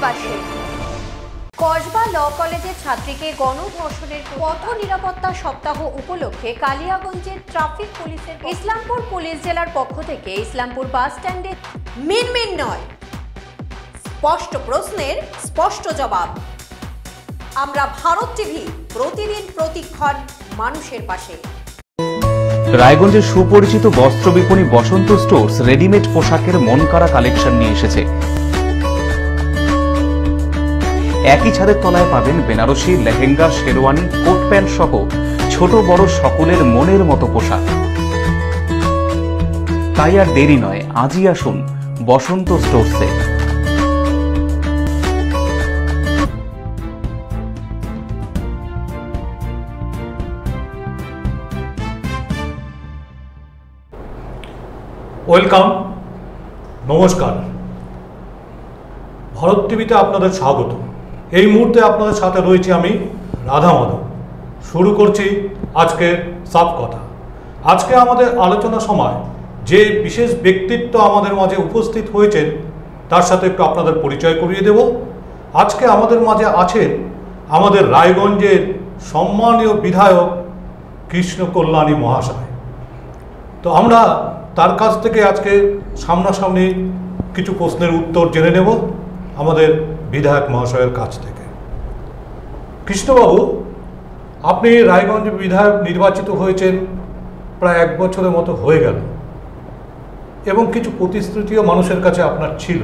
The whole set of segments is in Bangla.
পাশে। কসবা ল কলেজের ছাত্রীকে গণধর্ষণের পথ নিরাপত্তা সপ্তাহ উপলক্ষে কালিয়াগঞ্জের ট্রাফিক পুলিশের ইসলামপুর পুলিশ জেলার পক্ষ থেকে ইসলামপুর বাস স্ট্যান্ডে মিনমিন নয়, স্পষ্ট প্রশ্নের স্পষ্ট জবাব। আমরা ভারত টিভি, প্রতিদিন প্রতিক্ষণ মানুষের পাশে। রায়গঞ্জের সুপরিচিত বস্ত্র বিপণী বসন্ত স্টোর্স রেডিমেড পোশাকের মনকাড়া কালেকশন নিয়ে এসেছে। একই ছাদের তলায় পাবেন বেনারসি, লেহেঙ্গা, শেরওয়ানি, কোট প্যান্ট সহ ছোট বড় সকলের মনের মতো পোশাক। তাই আর দেরি নয়, আজই আসুন বসন্ত স্টোর্সে। ওয়েলকাম, নমস্কার। ভারত টিভিতে আপনাদের স্বাগত। এই মুহূর্তে আপনাদের সাথে রয়েছি আমি রাধা মাধব। শুরু করছি আজকের সব কথা। আজকে আমাদের আলোচনা সময় যে বিশেষ ব্যক্তিত্ব আমাদের মাঝে উপস্থিত হয়েছেন তার সাথে একটু আপনাদের পরিচয় করিয়ে দেব। আজকে আমাদের মাঝে আছেন আমাদের রায়গঞ্জের সম্মানীয় বিধায়ক কৃষ্ণ কল্যাণী মহাশয়। তো আমরা তার কাছ থেকে আজকে সামনাসামনি কিছু প্রশ্নের উত্তর জেনে নেব আমাদের বিধায়ক মহাশয়ের কাছ থেকে। কৃষ্ণবাবু, আপনি রায়গঞ্জ বিধায়ক নির্বাচিত হয়েছেন প্রায় 1 বছরের মতো হয়ে গেল এবং কিছু প্রতিশ্রুতিও মানুষের কাছে আপনার ছিল।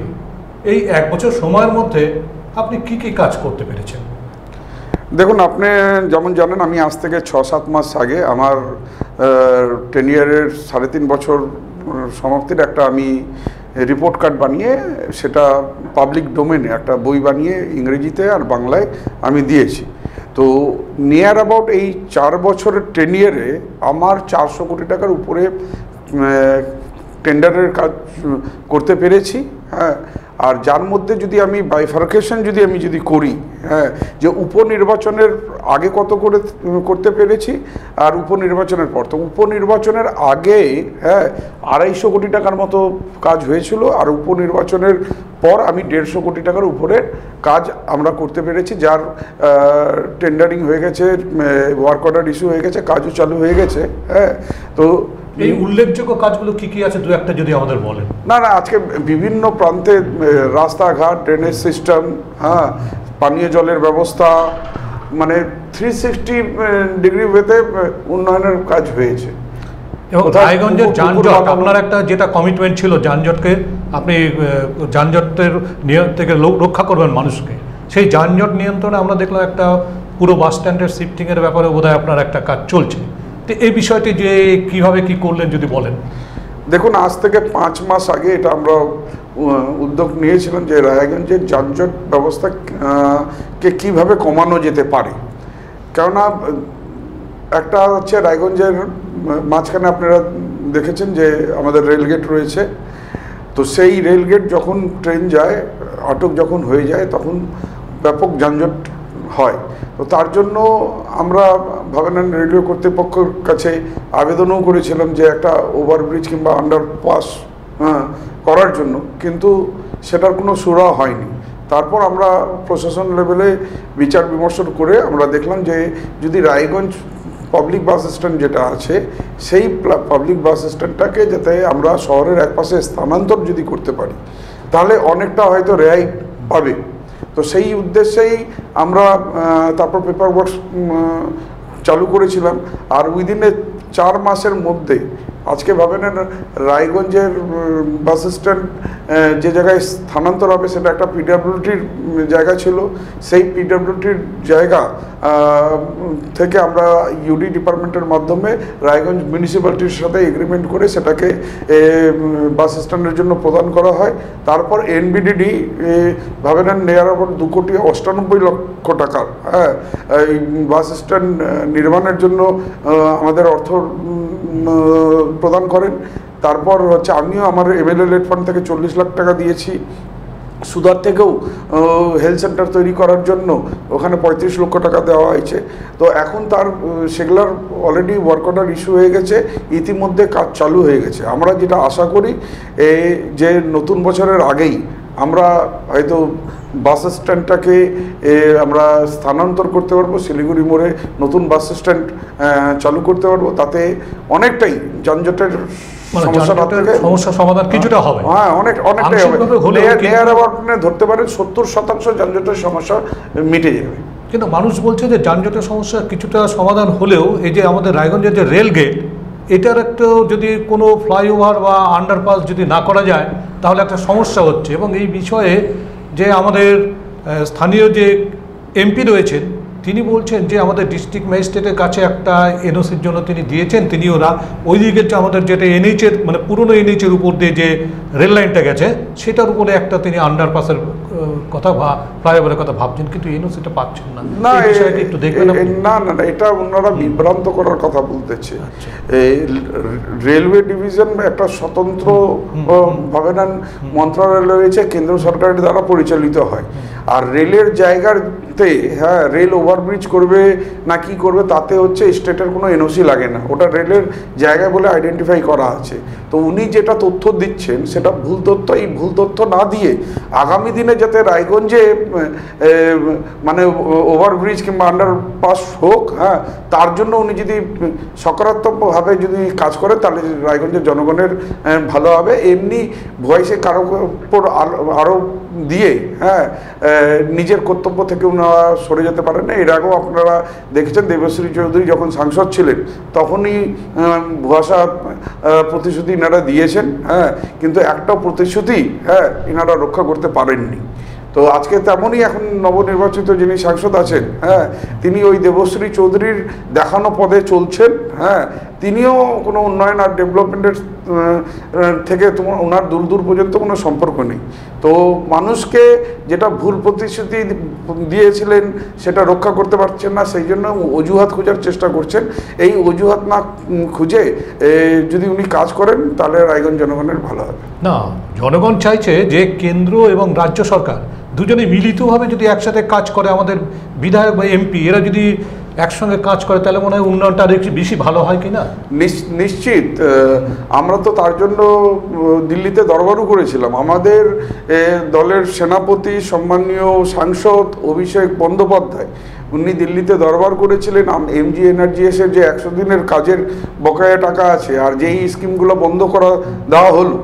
এই 1 বছর সময়ের মধ্যে আপনি কি কি কাজ করতে পেরেছেন? দেখুন, আপনি যেমন জানেন, আমি আজ থেকে 6-7 মাস আগে আমার টেনিয়ারের 3.5 বছর সমাপ্তির একটা আমি রিপোর্ট কার্ড বানিয়ে সেটা পাবলিক ডোমেনে একটা বই বানিয়ে ইংরেজিতে আর বাংলায় আমি দিয়েছি। তো নিয়ার অ্যাবাউট এই 4 বছরের টেনিয়ারে আমার 400 কোটি টাকার উপরে টেন্ডারের কাজ করতে পেরেছি। হ্যাঁ, আর যার মধ্যে যদি আমি বাইফার্কেশন যদি করি, হ্যাঁ, যে উপনির্বাচনের আগে কত করে করতে পেরেছি আর উপনির্বাচনের পর, তো উপনির্বাচনের আগে হ্যাঁ 250 কোটি টাকার মতো কাজ হয়েছিল, আর উপনির্বাচনের পর আমি 150 কোটি টাকার উপরের কাজ আমরা করতে পেরেছি, যার টেন্ডারিং হয়ে গেছে, ওয়ার্ক অর্ডার ইস্যু হয়ে গেছে, কাজও চালু হয়ে গেছে। হ্যাঁ, তো এই উল্লেখযোগ্য কাজগুলো কি কি আছে দু একটা যদি আমাদের বলেন। না, আজকে বিভিন্ন প্রান্তে রাস্তাঘাট, ড্রেনেজ সিস্টেম, হ্যাঁ, পানীয় জলের ব্যবস্থা, মানে 360 ডিগ্রি ওয়েতে উন্নয়নের কাজ হয়েছে। এবং রায়গঞ্জের যানজট, আপনার একটা যেটা কমিটমেন্ট ছিল যানজটকে আপনি যানজটের থেকে রক্ষা করবেন মানুষকে, সেই যানজট নিয়ন্ত্রণে আমরা দেখলাম একটা পুরো বাস স্ট্যান্ডের শিফটিংয়ের ব্যাপারে বোধহয় আপনার একটা কাজ চলছে। তো এই বিষয়টি যে কিভাবে কি করলেন যদি বলেন। দেখুন, আজ থেকে 5 মাস আগে এটা আমরা উদ্যোগ নিয়েছিলাম যে রায়গঞ্জের যানজট ব্যবস্থাকে কীভাবে কমানো যেতে পারে। কেননা একটা হচ্ছে রায়গঞ্জের মাঝখানে আপনারা দেখেছেন যে আমাদের রেলগেট রয়েছে, তো সেই রেলগেট যখন ট্রেন যায়, আটক যখন হয়ে যায়, তখন ব্যাপক যানজট হয়। তো তার জন্য আমরা ভাবেন রেলওয়ে কর্তৃপক্ষের কাছে আবেদনও করেছিলাম যে একটা ওভারব্রিজ কিংবা আন্ডারপাস করার জন্য, কিন্তু সেটার কোনো সুরা হয়নি। তারপর আমরা প্রশাসন লেভেলে বিচার বিমর্শ করে আমরা দেখলাম যে যদি রায়গঞ্জ পাবলিক বাস স্ট্যান্ড যেটা আছে, সেই পাবলিক বাস স্ট্যান্ডটাকে যাতে আমরা শহরের একপাশে স্থানান্তর যদি করতে পারি, তাহলে অনেকটা হয়তো রেহাই পাবে। তো সেই উদ্দেশ্যেই আমরা তারপর পেপার ওয়ার্কস চালু করেছিলাম, আর উইদিন 4 মাসের মধ্যে আজকে ভাবেন রায়গঞ্জের বাস স্ট্যান্ড যে জায়গায় স্থানান্তর হবে সেটা একটা পিডব্লিউডির জায়গা ছিল, সেই পিডব্লিউডির জায়গা থেকে আমরা ইউডি ডিপার্টমেন্টের মাধ্যমে রায়গঞ্জ মিউনিসিপ্যালিটির সাথে এগ্রিমেন্ট করে সেটাকে বাস স্ট্যান্ডের জন্য প্রদান করা হয়। তারপর এনবিডিডি ভাবেন নিয়ার অ্যাবাউট 2,98,00,000 টাকার, হ্যাঁ, এই বাস স্ট্যান্ড নির্মাণের জন্য আমাদের অর্থ প্রদান করেন। তারপর হচ্ছে আমিও আমার এমএলএ লেট ফান্ড থেকে 40 লাখ টাকা দিয়েছি। সুদার থেকেও হেলথ সেন্টার তৈরি করার জন্য ওখানে 35 লক্ষ টাকা দেওয়া হয়েছে। তো এখন তার সেগুলোর অলরেডি ওয়ার্ক অর্ডার ইস্যু হয়ে গেছে, ইতিমধ্যে কাজ চালু হয়ে গেছে। আমরা যেটা আশা করি যে নতুন বছরের আগেই আমরা হয়তো বাস স্ট্যান্ডটাকে আমরা স্থানান্তর করতে পারবো, শিলিগুড়ি মোড়ে নতুন বাস স্ট্যান্ড চালু করতে পারবো, তাতে অনেকটাই যানজটের সমস্যা সমাধান কিছুটা হবে। হ্যাঁ, অনেকটাই হবে। নেয়ার অ্যাবাউট ধরতে পারেন 70% যানজটের সমস্যা মিটে যাবে। কিন্তু মানুষ বলছে যে যানজটের সমস্যা কিছুটা সমাধান হলেও এই যে আমাদের রায়গঞ্জের যে রেল গেট, এটার একটা যদি কোনো ফ্লাইওভার বা আন্ডারপাস যদি না করা যায় তাহলে একটা সমস্যা হচ্ছে। এবং এই বিষয়ে যে আমাদের স্থানীয় যে এমপি রয়েছেন তিনি বলছেন যে আমাদের ডিস্ট্রিক্ট ম্যাজিস্ট্রেটের কাছে একটা এনওসির জন্য তিনি দিয়েছেন, তিনি ওরা ওই দিকের যে আমাদের যেটা এনএইচের মানে পুরনো এনএইচের উপর দিয়ে যে রেল লাইনটা গেছে সেটার উপরে একটা তিনি আন্ডারপাসের কথা বা ফ্লাইওভারের কথা ভাবছেন, কিন্তু এনওসিটা পাচ্ছেন না। না, এই বিষয়টা একটু দেখবেন। না, এটা ওনারা বিভ্রান্ত করার কথা বলতেছে। রেলওয়ে ডিভিশন একটা স্বতন্ত্র ভাবে নেন মন্ত্রণালয় রয়েছে, কেন্দ্র সরকারের দ্বারা পরিচালিত হয়। আর রেলের জায়গাতে হ্যাঁ রেল ওভারব্রিজ করবে না কি করবে তাতে হচ্ছে স্টেটের কোনো এনওসি লাগে না, ওটা রেলের জায়গায় বলে আইডেন্টিফাই করা আছে। তো উনি যেটা তথ্য দিচ্ছেন সেটা ভুল তথ্য। এই ভুল তথ্য না দিয়ে আগামী দিনে যাতে রায়গঞ্জে মানে ওভারব্রিজ কিংবা আন্ডারপাস হোক, হ্যাঁ তার জন্য উনি যদি সকারাত্মকভাবে যদি কাজ করেন তাহলে রায়গঞ্জের জনগণের ভালো হবে। এমনি ভয়েসে কারো উপর আরও দিয়ে হ্যাঁ নিজের কর্তব্য থেকে ওনারা সরে যেতে পারেন না। এর আগেও আপনারা দেখেছেন দেবশ্রী চৌধুরী যখন সাংসদ ছিলেন তখনই ভুয়াশা প্রতিশ্রুতি এনারা দিয়েছেন, হ্যাঁ কিন্তু একটাও প্রতিশ্রুতি হ্যাঁ এনারা রক্ষা করতে পারেননি। তো আজকে তেমনই এখন নবনির্বাচিত যিনি সাংসদ আছেন হ্যাঁ তিনি ওই দেবশ্রী চৌধুরীর দেখানো পদে চলছেন। হ্যাঁ তিনিও কোনো উন্নয়ন আর ডেভেলপমেন্টের থেকে ওনার দূর দূর পর্যন্ত কোনো সম্পর্ক নেই। তো মানুষকে যেটা ভুল প্রতিশ্রুতি দিয়েছিলেন সেটা রক্ষা করতে পারছেন না, সেই জন্য অজুহাত খোঁজার চেষ্টা করছেন। এই অজুহাত না খুঁজে যদি উনি কাজ করেন তাহলে রায়গঞ্জ জনগণের ভালো হবে। না, জনগণ চাইছে যে কেন্দ্র এবং রাজ্য সরকার দুজনে মিলিতভাবে যদি একসাথে কাজ করে, আমাদের বিধায়ক বা এমপি এরা যদি একসঙ্গে কাজ করে তাহলে মনে হয় উন্নয়নটা আরও একটু বেশি ভালো হয় কিনা। নিশ্চিত, আমরা তো তার জন্য দিল্লিতে দরবারও করেছিলাম। আমাদের দলের সেনাপতি সম্মানীয় সাংসদ অভিষেক বন্দ্যোপাধ্যায় উনি দিল্লিতে দরবার করেছিলেন। এমজি এনার্জিএসের যে 100 দিনের কাজের বকেয়া টাকা আছে আর যেই স্কিমগুলো বন্ধ করা দেওয়া হলো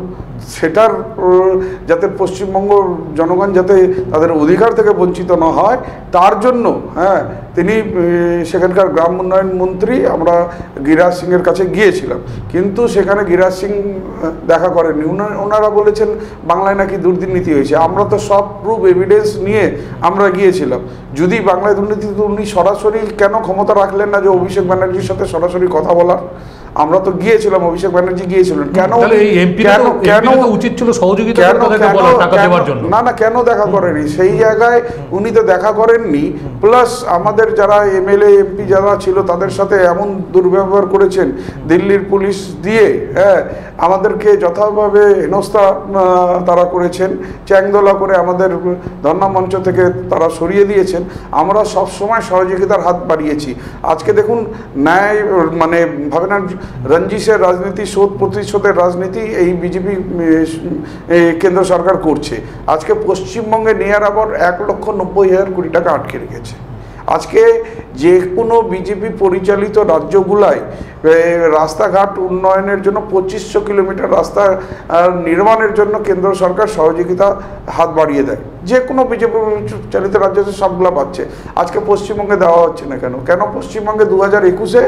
সেটার যাতে পশ্চিমবঙ্গ জনগণ যাতে তাদের অধিকার থেকে বঞ্চিত না হয় তার জন্য হ্যাঁ তিনি সেখানকার গ্রাম উন্নয়ন মন্ত্রী আমরা গিরিরাজ সিংয়ের কাছে গিয়েছিলাম, কিন্তু সেখানে গিরিরাজ সিং দেখা করেননি। ওনারা বলেছেন বাংলায় নাকি দুর্নীতি হয়েছে। আমরা তো সব প্রুফ এভিডেন্স নিয়ে আমরা গিয়েছিলাম। যদি বাংলায় দুর্নীতি উনি সরাসরি কেন ক্ষমতা রাখলেন না যে অভিষেক ব্যানার্জির সাথে সরাসরি কথা বলার? আমরা তো গিয়েছিলাম, অভিষেক ব্যানার্জি গিয়েছিলেন, কেন উচিত ছিল সহযোগিতা না কেন দেখা করেনি? সেই জায়গায় উনি তো দেখা করেননি। প্লাস আমাদের যারা এমএলএ এমপি যারা ছিল তাদের সাথে এমন দুর্ব্যবহার করেছেন দিল্লির পুলিশ দিয়ে, হ্যাঁ আমাদেরকে যথাভাবে হেনস্থা তারা করেছেন, চ্যাংদোলা করে আমাদের ধর্ণা মঞ্চ থেকে তারা সরিয়ে দিয়েছেন। আমরা সব সময় সহযোগিতার হাত বাড়িয়েছি। আজকে দেখুন ন্যায় মানে ভাবে না রঞ্জিশের রাজনীতি, শোধ প্রতিশোধের রাজনীতি এই বিজেপি কেন্দ্র সরকার করছে। আজকে পশ্চিমবঙ্গে নিয়ার আবার 1,90,000 কোটি টাকা আটকে রেখেছে। আজকে যে কোনো বিজেপি পরিচালিত রাজ্যগুলায় রাস্তাঘাট উন্নয়নের জন্য 2500 কিলোমিটার রাস্তা নির্মাণের জন্য কেন্দ্র সরকার সহযোগিতা হাত বাড়িয়ে দেয়। যে কোনো বিজেপি চালিত রাজ্য সবগুলো পাচ্ছে, আজকে পশ্চিমবঙ্গে দেওয়া হচ্ছে না কেন? কেন পশ্চিমবঙ্গে 2021-এ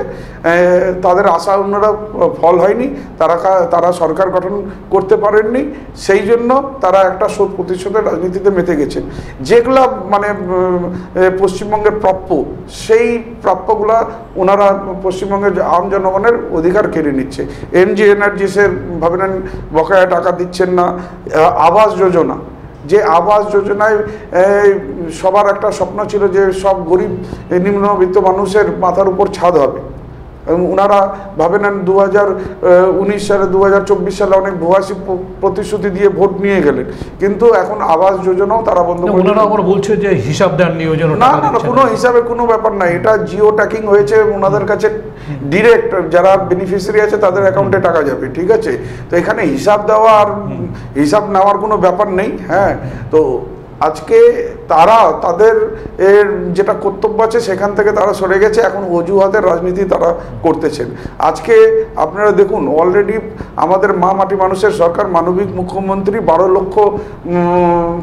তাদের আশা অন্যরা ফল হয়নি, তারা সরকার গঠন করতে পারেননি, সেই জন্য তারা একটা শোধ প্রতিশোধের রাজনীতিতে মেতে গেছেন। যেগুলা মানে পশ্চিমবঙ্গের প্রাপ্য সেই প্রাপ্যগুলা ওনারা পশ্চিমবঙ্গের আম জনগণের অধিকার কেড়ে নিচ্ছে। এমজি এনার্জিসের ভাবেন বকেয়া টাকা দিচ্ছেন না। আবাস যোজনা, যে আবাস যোজনায় সবার একটা স্বপ্ন ছিল যে সব গরিব নিম্নবিত্ত মানুষের মাথার উপর ছাদ হবে। ওনারা ভাবে নেন 2019 সালে 2024 সালে অনেক ভুয়াশি প্রতিশ্রুতি দিয়ে ভোট নিয়ে গেলেন, কিন্তু এখন আবাস যোজনাও তারা বন্ধ করে। ওনারা আবার বলছে যে হিসাব দেন নিয়োজন, না কোনো হিসাবে কোনো ব্যাপার নাই, এটা জিও ট্যাকিং হয়েছে ওনাদের কাছে, ডিরেক্ট যারা বেনিফিশিয়ারি আছে তাদের অ্যাকাউন্টে টাকা যাবে, ঠিক আছে। তো এখানে হিসাব দেওয়া আর হিসাব নেওয়ার কোনো ব্যাপার নেই। হ্যাঁ, তো আজকে তারা তাদের যেটা কর্তব্য আছে সেখান থেকে তারা সরে গেছে, এখন অজুহাতের রাজনীতি তারা করতেছেন। আজকে আপনারা দেখুন, অলরেডি আমাদের মা মাটি মানুষের সরকার, মানবিক মুখ্যমন্ত্রী 12 লক্ষ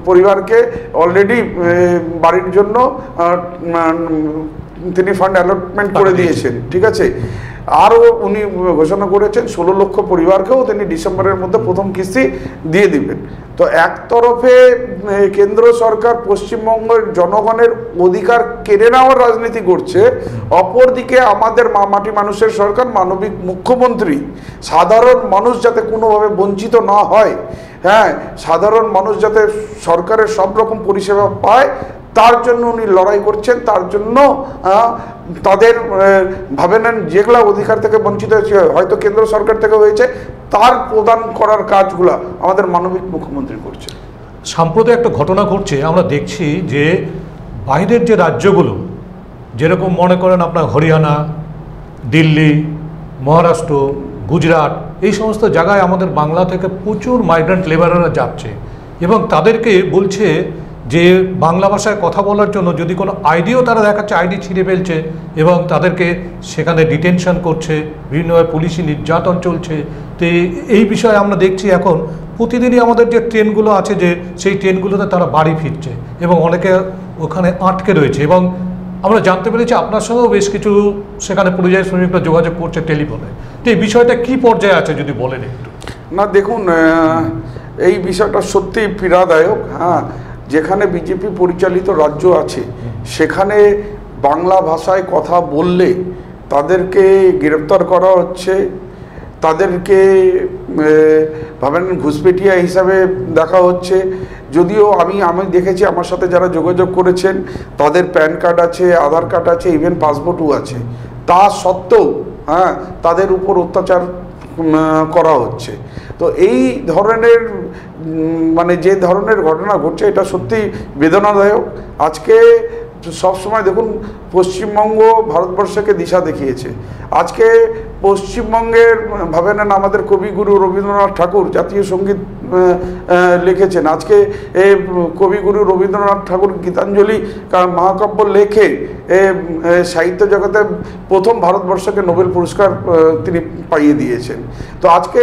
পরিবারকে অলরেডি বাড়ির জন্য তিনি ফান্ড অ্যালটমেন্ট করে দিয়েছেন, ঠিক আছে। আরও উনি ঘোষণা করেছেন 16 লক্ষ পরিবারকেও তিনি ডিসেম্বরের মধ্যে প্রথম কিস্তি দিয়ে দিবেন। তো একতরফে কেন্দ্র সরকার পশ্চিমবঙ্গের জনগণের অধিকার কেড়ে নেওয়ার রাজনীতি করছে, অপরদিকে আমাদের মাটি মানুষের সরকার, মানবিক মুখ্যমন্ত্রী সাধারণ মানুষ যাতে কোনোভাবে বঞ্চিত না হয়, হ্যাঁ, সাধারণ মানুষ যাতে সরকারের সব রকম পরিষেবা পায়, তার জন্য উনি লড়াই করছেন। তার জন্য তাদের ভাবে নেন যেগুলো অধিকার থেকে বঞ্চিত হয়েছে, হয়তো কেন্দ্র সরকার থেকে হয়েছে, তার প্রদান করার কাজগুলো আমাদের মানবিক মুখ্যমন্ত্রী করছে। সাম্প্রতিক একটা ঘটনা ঘটছে, আমরা দেখছি যে বাইরের যে রাজ্যগুলো, যেরকম মনে করেন আপনার হরিয়ানা, দিল্লি, মহারাষ্ট্র, গুজরাট, এই সমস্ত জায়গায় আমাদের বাংলা থেকে প্রচুর মাইগ্রেন্ট লেবাররা যাচ্ছে এবং তাদেরকে বলছে যে বাংলা ভাষায় কথা বলার জন্য যদি কোনো আইডিও তারা দেখাচ্ছে, আইডি ছিঁড়ে ফেলছে এবং তাদেরকে সেখানে ডিটেনশন করছে, বিভিন্নভাবে পুলিশি নির্যাতন চলছে। তো এই বিষয়ে আমরা দেখছি এখন প্রতিদিনই আমাদের যে ট্রেনগুলো আছে, যে সেই ট্রেনগুলোতে তারা বাড়ি ফিরছে এবং অনেকে ওখানে আটকে রয়েছে। এবং আমরা জানতে পেরেছি আপনার সঙ্গেও বেশ কিছু সেখানে পরিযায়ী শ্রমিকরা যোগাযোগ করছে টেলিফোনে। তো এই বিষয়টা কী পর্যায়ে আছে যদি বলেন একটু। না দেখুন, এই বিষয়টা সত্যিই পীড়াদায়ক। হ্যাঁ, যেখানে বিজেপি পরিচালিত রাজ্য আছে সেখানে বাংলা ভাষায় কথা বললে তাদেরকে গ্রেপ্তার করা হচ্ছে, তাদেরকে ভাবেন ঘুষপেটিয়া হিসাবে দেখা হচ্ছে। যদিও আমি দেখেছি, আমার সাথে যারা যোগাযোগ করেছেন তাদের প্যান কার্ড আছে, আধার কার্ড আছে, ইভেন পাসপোর্টও আছে, তা সত্ত্বেও হ্যাঁ তাদের উপর অত্যাচার করা হচ্ছে। তো এই ধরনের মানে যে ধরনের ঘটনা ঘটছে এটা সত্যি বেদনাদায়ক। আজকে সবসময় দেখুন, পশ্চিমবঙ্গ ভারতবর্ষকে দিশা দেখিয়েছে। আজকে পশ্চিমবঙ্গের ভাবে নেন আমাদের কবিগুরু রবীন্দ্রনাথ ঠাকুর জাতীয় সঙ্গীত লিখেছেন। আজকে কবিগুরু রবীন্দ্রনাথ ঠাকুর গীতাঞ্জলি মহাকাব্য লেখে সাহিত্য জগতে প্রথম ভারতবর্ষকে নোবেল পুরস্কার তিনি পাইয়ে দিয়েছেন। তো আজকে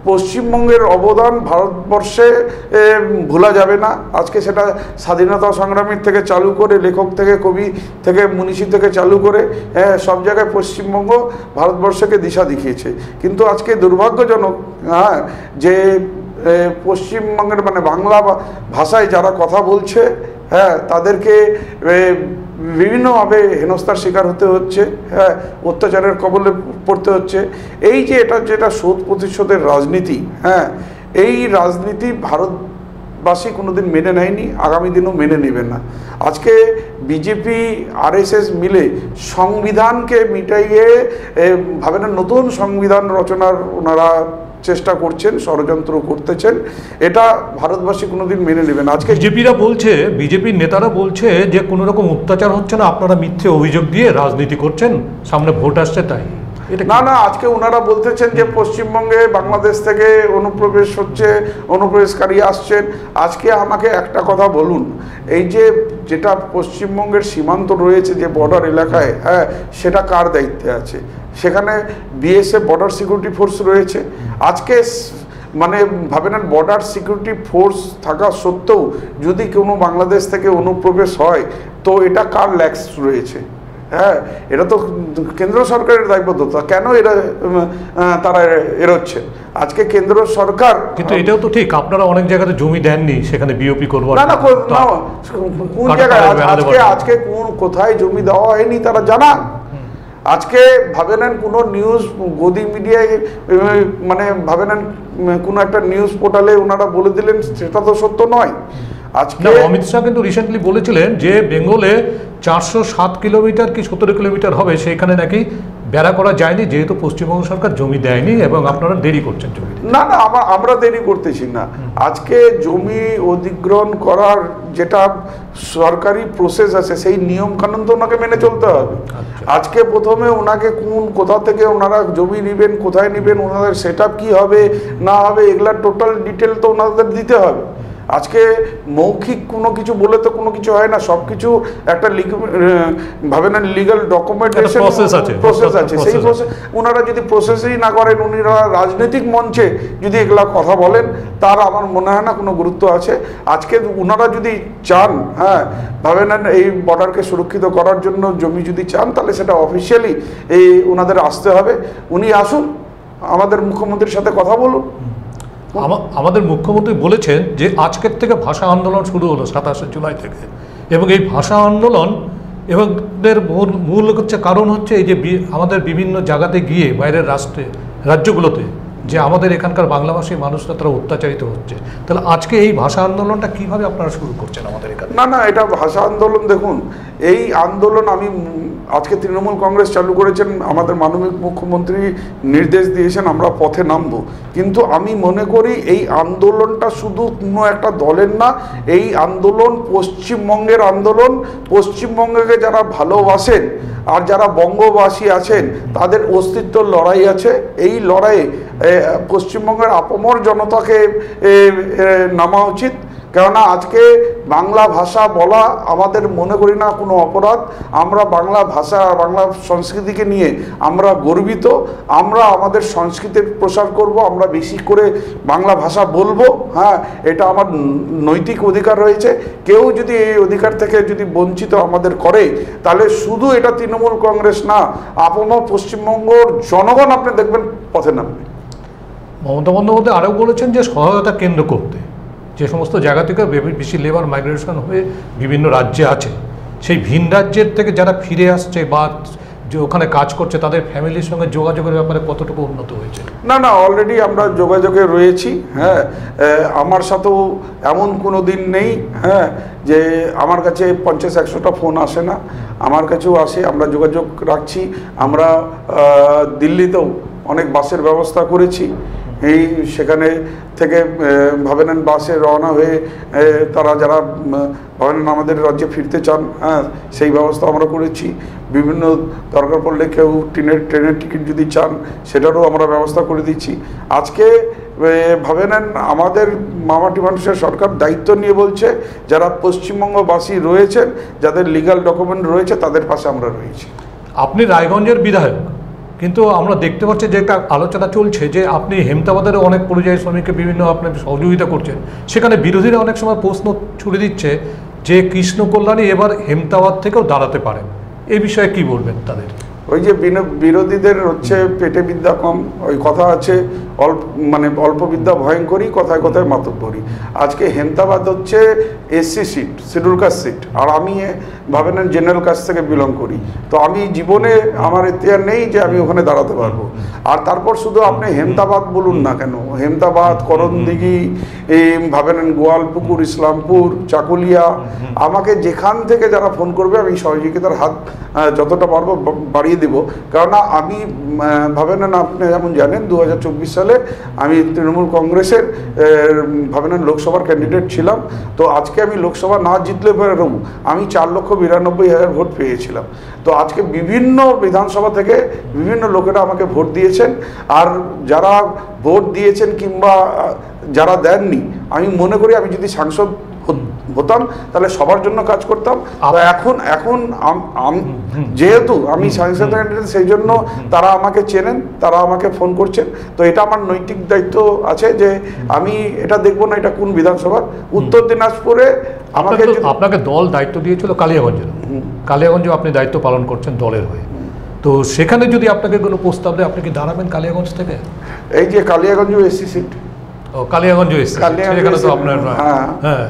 পশ্চিমবঙ্গের অবদান ভারতবর্ষে ভোলা যাবে না। আজকে সেটা স্বাধীনতা সংগ্রামীর থেকে চালু করে, লেখক থেকে, কবি থেকে, মনীষী থেকে চালু করে সব জায়গায় পশ্চিমবঙ্গ ভারতবর্ষকে দিশা দেখিয়েছে। কিন্তু আজকে দুর্ভাগ্যজনক হ্যাঁ যে পশ্চিমবঙ্গের মানে বাংলা ভাষায় যারা কথা বলছে হ্যাঁ তাদেরকে বিভিন্নভাবে হেনস্থার শিকার হতে হচ্ছে, হ্যাঁ অত্যাচারের কবলে পড়তে হচ্ছে। এই যে এটা যেটা শোধ প্রতিশোধের রাজনীতি, হ্যাঁ এই রাজনীতি ভারতবাসী কোনোদিন মেনে নেয়নি, আগামী দিনও মেনে নেবে না। আজকে বিজেপি আরএসএস মিলে সংবিধানকে মিটাইয়ে ভাবে না নতুন সংবিধান রচনার ওনারা চেষ্টা করছেন, ষড়যন্ত্র করতেছেন, এটা ভারতবাসী কোনোদিন মেনে নেবে না। আজকে বিজেপির নেতারা বলছে যে কোনো রকম অত্যাচার হচ্ছে না, আপনারা মিথ্যে অভিযোগ দিয়ে রাজনীতি করছেন, সামনে ভোট আসছে তাই। না না, আজকে ওনারা বলতেছেন যে পশ্চিমবঙ্গে বাংলাদেশ থেকে অনুপ্রবেশ হচ্ছে, অনুপ্রবেশকারী আসছেন। আজকে আমাকে একটা কথা বলুন, এই যে যেটা পশ্চিমবঙ্গের সীমান্ত রয়েছে যে বর্ডার এলাকায়, হ্যাঁ সেটা কার দায়িত্বে আছে? সেখানে বিএসএফ বর্ডার সিকিউরিটি ফোর্স রয়েছে। আজকে মানে ভাবে নেন বর্ডার সিকিউরিটি ফোর্স থাকা সত্ত্বেও যদি কোনো বাংলাদেশ থেকে অনুপ্রবেশ হয় তো এটা কার ল্যাক্স রয়েছে? হ্যাঁ এটা তো কেন্দ্র সরকারের দায়বদ্ধতা। কেন তারা এরোচ্ছে? আজকে কেন্দ্র সরকার, কিন্তু এটাও তো ঠিক, আপনারা অনেক জায়গাতে জমি দেননি, সেখানে বিওপি করবো না না কোন জায়গায় আজকে কোথায় জমি দেওয়া হয়নি তারা জানান। আজকে ভাবে নেন কোনো নিউজ গদি মিডিয়ায় মানে ভাবে নেন কোনো একটা নিউজ পোর্টালে ওনারা বলে দিলেন, সেটা তো সত্য নয়। আজকে অমিত শাহ কিন্তু রিসেন্টলি বলেছিলেন যে বেঙ্গলে 407 কিলোমিটার কি 17 কিলোমিটার হবে, সেখানে নাকি বেড়া করা যায়নি, যেহেতু পশ্চিমবঙ্গ সরকার জমি দেয়নি এবং আপনারা দেরি করছেন জমি। না না, আমরা দেরি করতেছি না। আজকে জমি অধিগ্রহণ করার যেটা সরকারি প্রসেস আছে সেই নিয়ম কানুন তো ওনাকে মেনে চলতে হবে। আজকে প্রথমে ওনাকে কোথা থেকে ওনারা জমি নেবেন, কোথায় নেবেন, ওনাদের সেট আপ কী হবে না হবে, এগুলার টোটাল ডিটেল তো ওনাদের দিতে হবে। আজকে মৌখিক কোনো কিছু বলে তো কোনো কিছু হয় না, সব কিছু একটা ভাবে না লিগাল ডকুমেন্টেশন প্রসেস আছে, সেই প্রসেস ওনারা যদি প্রসেসই না করেন, উনারা রাজনৈতিক মঞ্চে যদি এগুলা কথা বলেন, তার আমার মনে হয় না কোনো গুরুত্ব আছে। আজকে ওনারা যদি চান, হ্যাঁ ভাবে না এই বর্ডারকে সুরক্ষিত করার জন্য জমি যদি চান, তাহলে সেটা অফিসিয়ালি এই ওনাদের আসতে হবে। উনি আসুন, আমাদের মুখ্যমন্ত্রীর সাথে কথা বলুন। আমাদের মুখ্যমন্ত্রী বলেছেন যে আজকের থেকে ভাষা আন্দোলন শুরু হলো 27 জুলাই থেকে, এবং এই ভাষা আন্দোলন এবং এর মূল হচ্ছে কারণ হচ্ছে এই যে আমাদের বিভিন্ন জায়গাতে গিয়ে বাইরের রাজ্যগুলোতে যে আমাদের এখানকার বাংলাভাষী মানুষরা তারা অত্যাচারিত হচ্ছে। তাহলে আজকে এই ভাষা আন্দোলনটা কিভাবে আপনারা শুরু করছেন আমাদের এখানে? না, এটা ভাষা আন্দোলন, দেখুন এই আন্দোলন আমি আজকে তৃণমূল কংগ্রেস চালু করেছেন, আমাদের মাননীয় মুখ্যমন্ত্রী নির্দেশ দিয়েছেন আমরা পথে নামবো, কিন্তু আমি মনে করি এই আন্দোলনটা শুধু কোনো একটা দলের না, এই আন্দোলন পশ্চিমবঙ্গের আন্দোলন। পশ্চিমবঙ্গকে যারা ভালোবাসেন আর যারা বঙ্গবাসী আছেন তাদের অস্তিত্ব লড়াই আছে। এই লড়াইয়ে পশ্চিমবঙ্গের আপামর জনতাকে নামা উচিত, কেননা আজকে বাংলা ভাষা বলা আমাদের মনে করি না কোনো অপরাধ। আমরা বাংলা ভাষা, বাংলা সংস্কৃতিকে নিয়ে আমরা গর্বিত। আমরা আমাদের সংস্কৃতির প্রসার করব, আমরা বেশি করে বাংলা ভাষা বলবো। হ্যাঁ, এটা আমার নৈতিক অধিকার রয়েছে। কেউ যদি এই অধিকার থেকে যদি বঞ্চিত আমাদের করে, তাহলে শুধু এটা তৃণমূল কংগ্রেস না, আপামর পশ্চিমবঙ্গের জনগণ আপনি দেখবেন পথে নামবে। মমতা বন্দ্যোপাধ্যায় আরও বলেছেন যে সহায়তা কেন্দ্র করতে, যে সমস্ত জায়গা থেকে বেশি লেবার মাইগ্রেশন হয়ে বিভিন্ন রাজ্যে আছে, সেই ভিন রাজ্যের থেকে যারা ফিরে আসছে বা যে ওখানে কাজ করছে তাদের ফ্যামিলির সঙ্গে যোগাযোগের ব্যাপারে কতটুকু উন্নত হয়েছে? না, অলরেডি আমরা যোগাযোগে রয়েছি। হ্যাঁ, আমার সাথেও এমন কোনো দিন নেই হ্যাঁ যে আমার কাছে 50-100টা ফোন আসে না, আমার কাছেও আসে, আমরা যোগাযোগ রাখছি। আমরা দিল্লিতেও অনেক বাসের ব্যবস্থা করেছি, এই সেখানে থেকে ভাবেন বাসে রওনা হয়ে তারা যারা ভাবেন আমাদের রাজ্যে ফিরতে চান, হ্যাঁ সেই ব্যবস্থা আমরা করেছি। বিভিন্ন দরকার পড়লে কেউ ট্রেনের টিকিট যদি চান সেটারও আমরা ব্যবস্থা করে দিচ্ছি। আজকে ভাবে নেন আমাদের মামাটি মানুষের সরকার দায়িত্ব নিয়ে বলছে যারা পশ্চিমবঙ্গবাসী রয়েছেন, যাদের লিগ্যাল ডকুমেন্ট রয়েছে, তাদের পাশে আমরা রয়েছি। আপনি রায়গঞ্জের বিধায়ক, কিন্তু আমরা দেখতে পাচ্ছি যে একটা আলোচনা চলছে যে আপনি হেমতাবাদের অনেক পরিযায়ী শ্রমিককে বিভিন্ন আপনি সহযোগিতা করছেন, সেখানে বিরোধীরা অনেক সময় প্রশ্ন ছুড়ে দিচ্ছে যে কৃষ্ণ কল্যাণী এবার হেমতাবাদ থেকেও দাঁড়াতে পারেন, এই বিষয়ে কি বলবেন তাদের? ওই যে বিরোধীদের হচ্ছে পেটে বিদ্যা কম, ওই কথা আছে অল্প বিদ্যা ভয়ঙ্করী, কথায় কথায় মাতব্বরী। আজকে হেমতাবাদ হচ্ছে SC seat, schedule caste seat, আর আমি ভাবেন জেনারেল কাস্ট থেকে বিলং করি। তো আমি জীবনে আমার ইতিহাস নেই যে আমি ওখানে দাঁড়াতে পারবো। আর তারপর শুধু আপনি হেমতাবাদ বলুন না কেন, হেমতাবাদ, করণদিঘি, ভাবেন গোয়ালপুকুর, ইসলামপুর, চাকুলিয়া, আমাকে যেখান থেকে যারা ফোন করবে আমি সহযোগিতার হাত যতটা পারবো বাড়িয়ে দেবো। কেননা আমি ভাবেন আপনি যেমন জানেন 2024 সালে আমি তৃণমূল কংগ্রেসের ভাবেন লোকসভার ক্যান্ডিডেট ছিলাম। তো আজকে আমি লোকসভা না জিতলে পারব, আমি 4,92,000 ভোট পেয়েছিলাম। তো আজকে বিভিন্ন বিধানসভা থেকে বিভিন্ন লোকেরা আমাকে ভোট দিয়েছেন, আর যারা ভোট দিয়েছেন কিংবা যারা দেননি, আমি মনে করি আমি যদি সাংসদ হতাম তাহলে সবার জন্য কাজ করতাম। এখন যেহেতু আমি সাংসদ ক্যান্ডিডেট, সেই জন্য তারা আমাকে চেনেন, তারা আমাকে ফোন করছেন। তো এটা আমার নৈতিক দায়িত্ব আছে যে আমি এটা দেখবো না এটা কোন বিধানসভা। উত্তর দিনাজপুরে আপনাকে দল দায়িত্ব দিয়েছিল কালিয়াগঞ্জের, কালিয়াগঞ্জে আপনি দায়িত্ব পালন করছেন দলের হয়ে, তো সেখানে যদি আপনাকে কোনো প্রস্তাব দেয় আপনি কি দাঁড়াবেন কালিয়াগঞ্জ থেকে? এই যে Kaliaganj SC seat, Kaliaganj SC, সেখানে তো আপনার হ্যাঁ।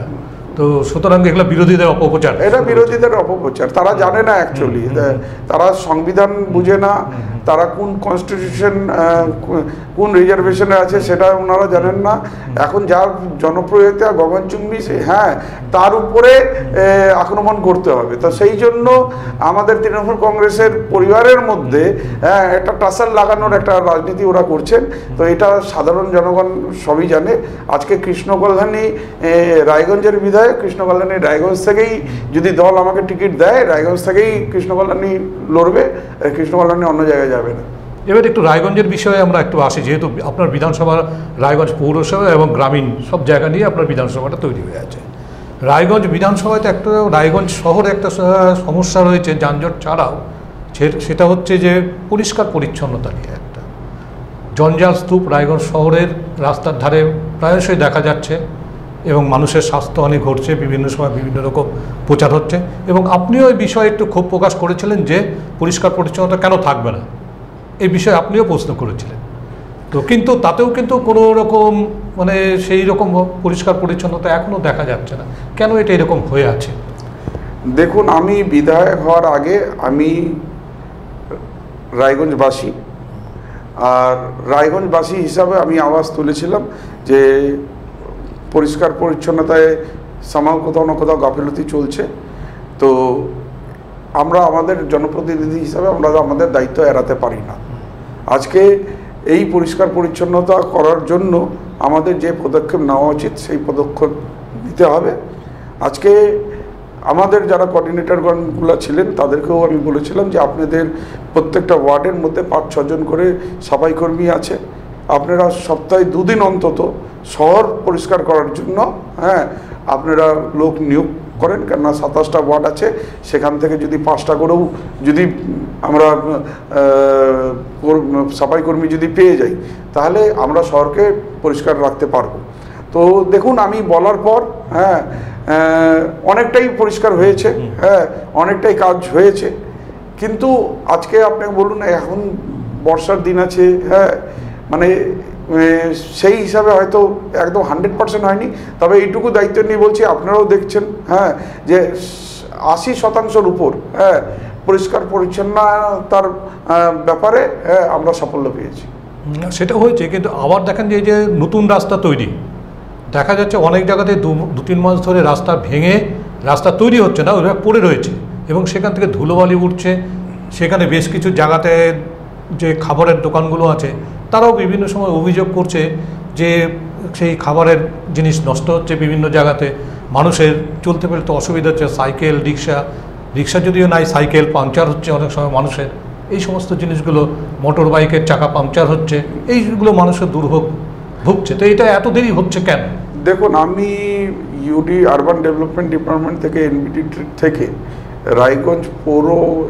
তো সুতরাং এগুলো বিরোধীদের অপপ্রচার, এটা বিরোধীদের অপপ্রচার। তারা জানে না অ্যাকচুয়ালি, তারা সংবিধান বুঝে না, তারা কোন কনস্টিটিউশন কোন রিজার্ভেশনে আছে সেটা ওনারা জানেন না। এখন যার জনপ্রিয়তা গগনচুম্বী, হ্যাঁ তার উপরে আক্রমণ করতে হবে। তো সেই জন্য আমাদের তৃণমূল কংগ্রেসের পরিবারের মধ্যে একটা টাসাল লাগানোর একটা রাজনীতি ওরা করছেন। তো এটা সাধারণ জনগণ সবই জানে। আজকে কৃষ্ণ কল্যাণী রায়গঞ্জের বিধায়ক, কৃষ্ণ কল্যাণী রায়গঞ্জ থেকেই যদি দল আমাকে টিকিট দেয়, রায়গঞ্জ থেকেই কৃষ্ণ কল্যাণী লড়বে, কৃষ্ণ কল্যাণী অন্য জায়গায় যাবে না। এবার একটু রায়গঞ্জের বিষয়ে আমরা একটু আসি, যেহেতু আপনার বিধানসভা রায়গঞ্জ পৌরসভা এবং গ্রামীণ সব জায়গা নিয়ে আপনার বিধানসভাটা তৈরি হয়ে আছে। রায়গঞ্জ বিধানসভাতে একটা রায়গঞ্জ শহরে একটা সমস্যা রয়েছে যানজট ছাড়াও, সেটা হচ্ছে যে পরিষ্কার পরিচ্ছন্নতা নিয়ে একটা জঞ্জাল স্তূপ রায়গঞ্জ শহরের রাস্তার ধারে প্রায়শই দেখা যাচ্ছে এবং মানুষের স্বাস্থ্যহানি ঘটছে, বিভিন্ন সময় বিভিন্ন রকম প্রচার হচ্ছে এবং আপনিও এই বিষয়ে একটু ক্ষোভ প্রকাশ করেছিলেন যে পরিষ্কার পরিচ্ছন্নতা কেন থাকবে না, এই বিষয়ে আপনিও প্রশ্ন করেছিলেন। তো কিন্তু তাতেও কিন্তু কোনো রকম মানে সেই রকম পরিষ্কার পরিচ্ছন্নতা এখনও দেখা যাচ্ছে না, কেন এটা এরকম হয়ে আছে? দেখুন, আমি বিধায়ক হওয়ার আগে আমি রায়গঞ্জবাসী, আর রায়গঞ্জবাসী হিসাবে আমি আওয়াজ তুলেছিলাম যে পরিষ্কার পরিচ্ছন্নতায় সামাও কোথাও না কোথাও গাফিলতি চলছে। তো আমরা আমাদের জনপ্রতিনিধি হিসাবে আমরা আমাদের দায়িত্ব এড়াতে পারি না। আজকে এই পরিষ্কার পরিচ্ছন্নতা করার জন্য আমাদের যে পদক্ষেপ নেওয়া উচিত সেই পদক্ষেপ নিতে হবে। আজকে আমাদের যারা কোঅর্ডিনেটরগণগুলো ছিলেন তাদেরকেও আমি বলেছিলাম যে আপনাদের প্রত্যেকটা ওয়ার্ডের মধ্যে 5-6 জন করে সাফাই কর্মী আছে, আপনারা সপ্তাহে 2 দিন অন্তত শহর পরিষ্কার করার জন্য আপনারা লোক নিয়োগ করেন। কেননা 27টা ওয়ার্ড আছে, সেখান থেকে যদি 5টা করেও যদি আমরা সাফাই কর্মী যদি পেয়ে যাই তাহলে আমরা শহরকে পরিষ্কার রাখতে পারবো। তো দেখুন, আমি বলার পর অনেকটাই পরিষ্কার হয়েছে, অনেকটাই কাজ হয়েছে। কিন্তু আজকে আপনাকে বলুন, এখন বর্ষার দিন আছে, মানে সেই হিসাবে হয়তো একদম 100% হয়নি। তবে এইটুকু দায়িত্ব নিয়ে বলছি, আপনারাও দেখছেন যে 80% উপর পরিষ্কার পরিচ্ছন্নতার ব্যাপারে আমরা সাফল্য পেয়েছি। সেটা হয়েছে, কিন্তু আবার দেখেন যে এই যে নতুন রাস্তা তৈরি দেখা যাচ্ছে অনেক জায়গাতে 2-3 মাস ধরে রাস্তা ভেঙে রাস্তা তৈরি হচ্ছে না, ওইভাবে পড়ে রয়েছে এবং সেখান থেকে ধুলোবালি উঠছে। সেখানে বেশ কিছু জায়গাতে যে খাবারের দোকানগুলো আছে তারাও বিভিন্ন সময় অভিযোগ করছে যে সেই খাবারের জিনিস নষ্ট হচ্ছে, বিভিন্ন জায়গাতে মানুষের চলতে ফেলতে অসুবিধা হচ্ছে, সাইকেল রিক্সা যদিও নাই, সাইকেল পাংচার হচ্ছে অনেক সময় মানুষের, এই সমস্ত জিনিসগুলো, মোটর বাইকের চাকা পাংচার হচ্ছে, এইগুলো মানুষের দুর্ভোগ ভুগছে। তো এটা এত দেরি হচ্ছে কেন? দেখুন, আমি ইউডি আরবান ডেভেলপমেন্ট ডিপার্টমেন্ট থেকে এনবিডি থেকে রায়গঞ্জ পৌর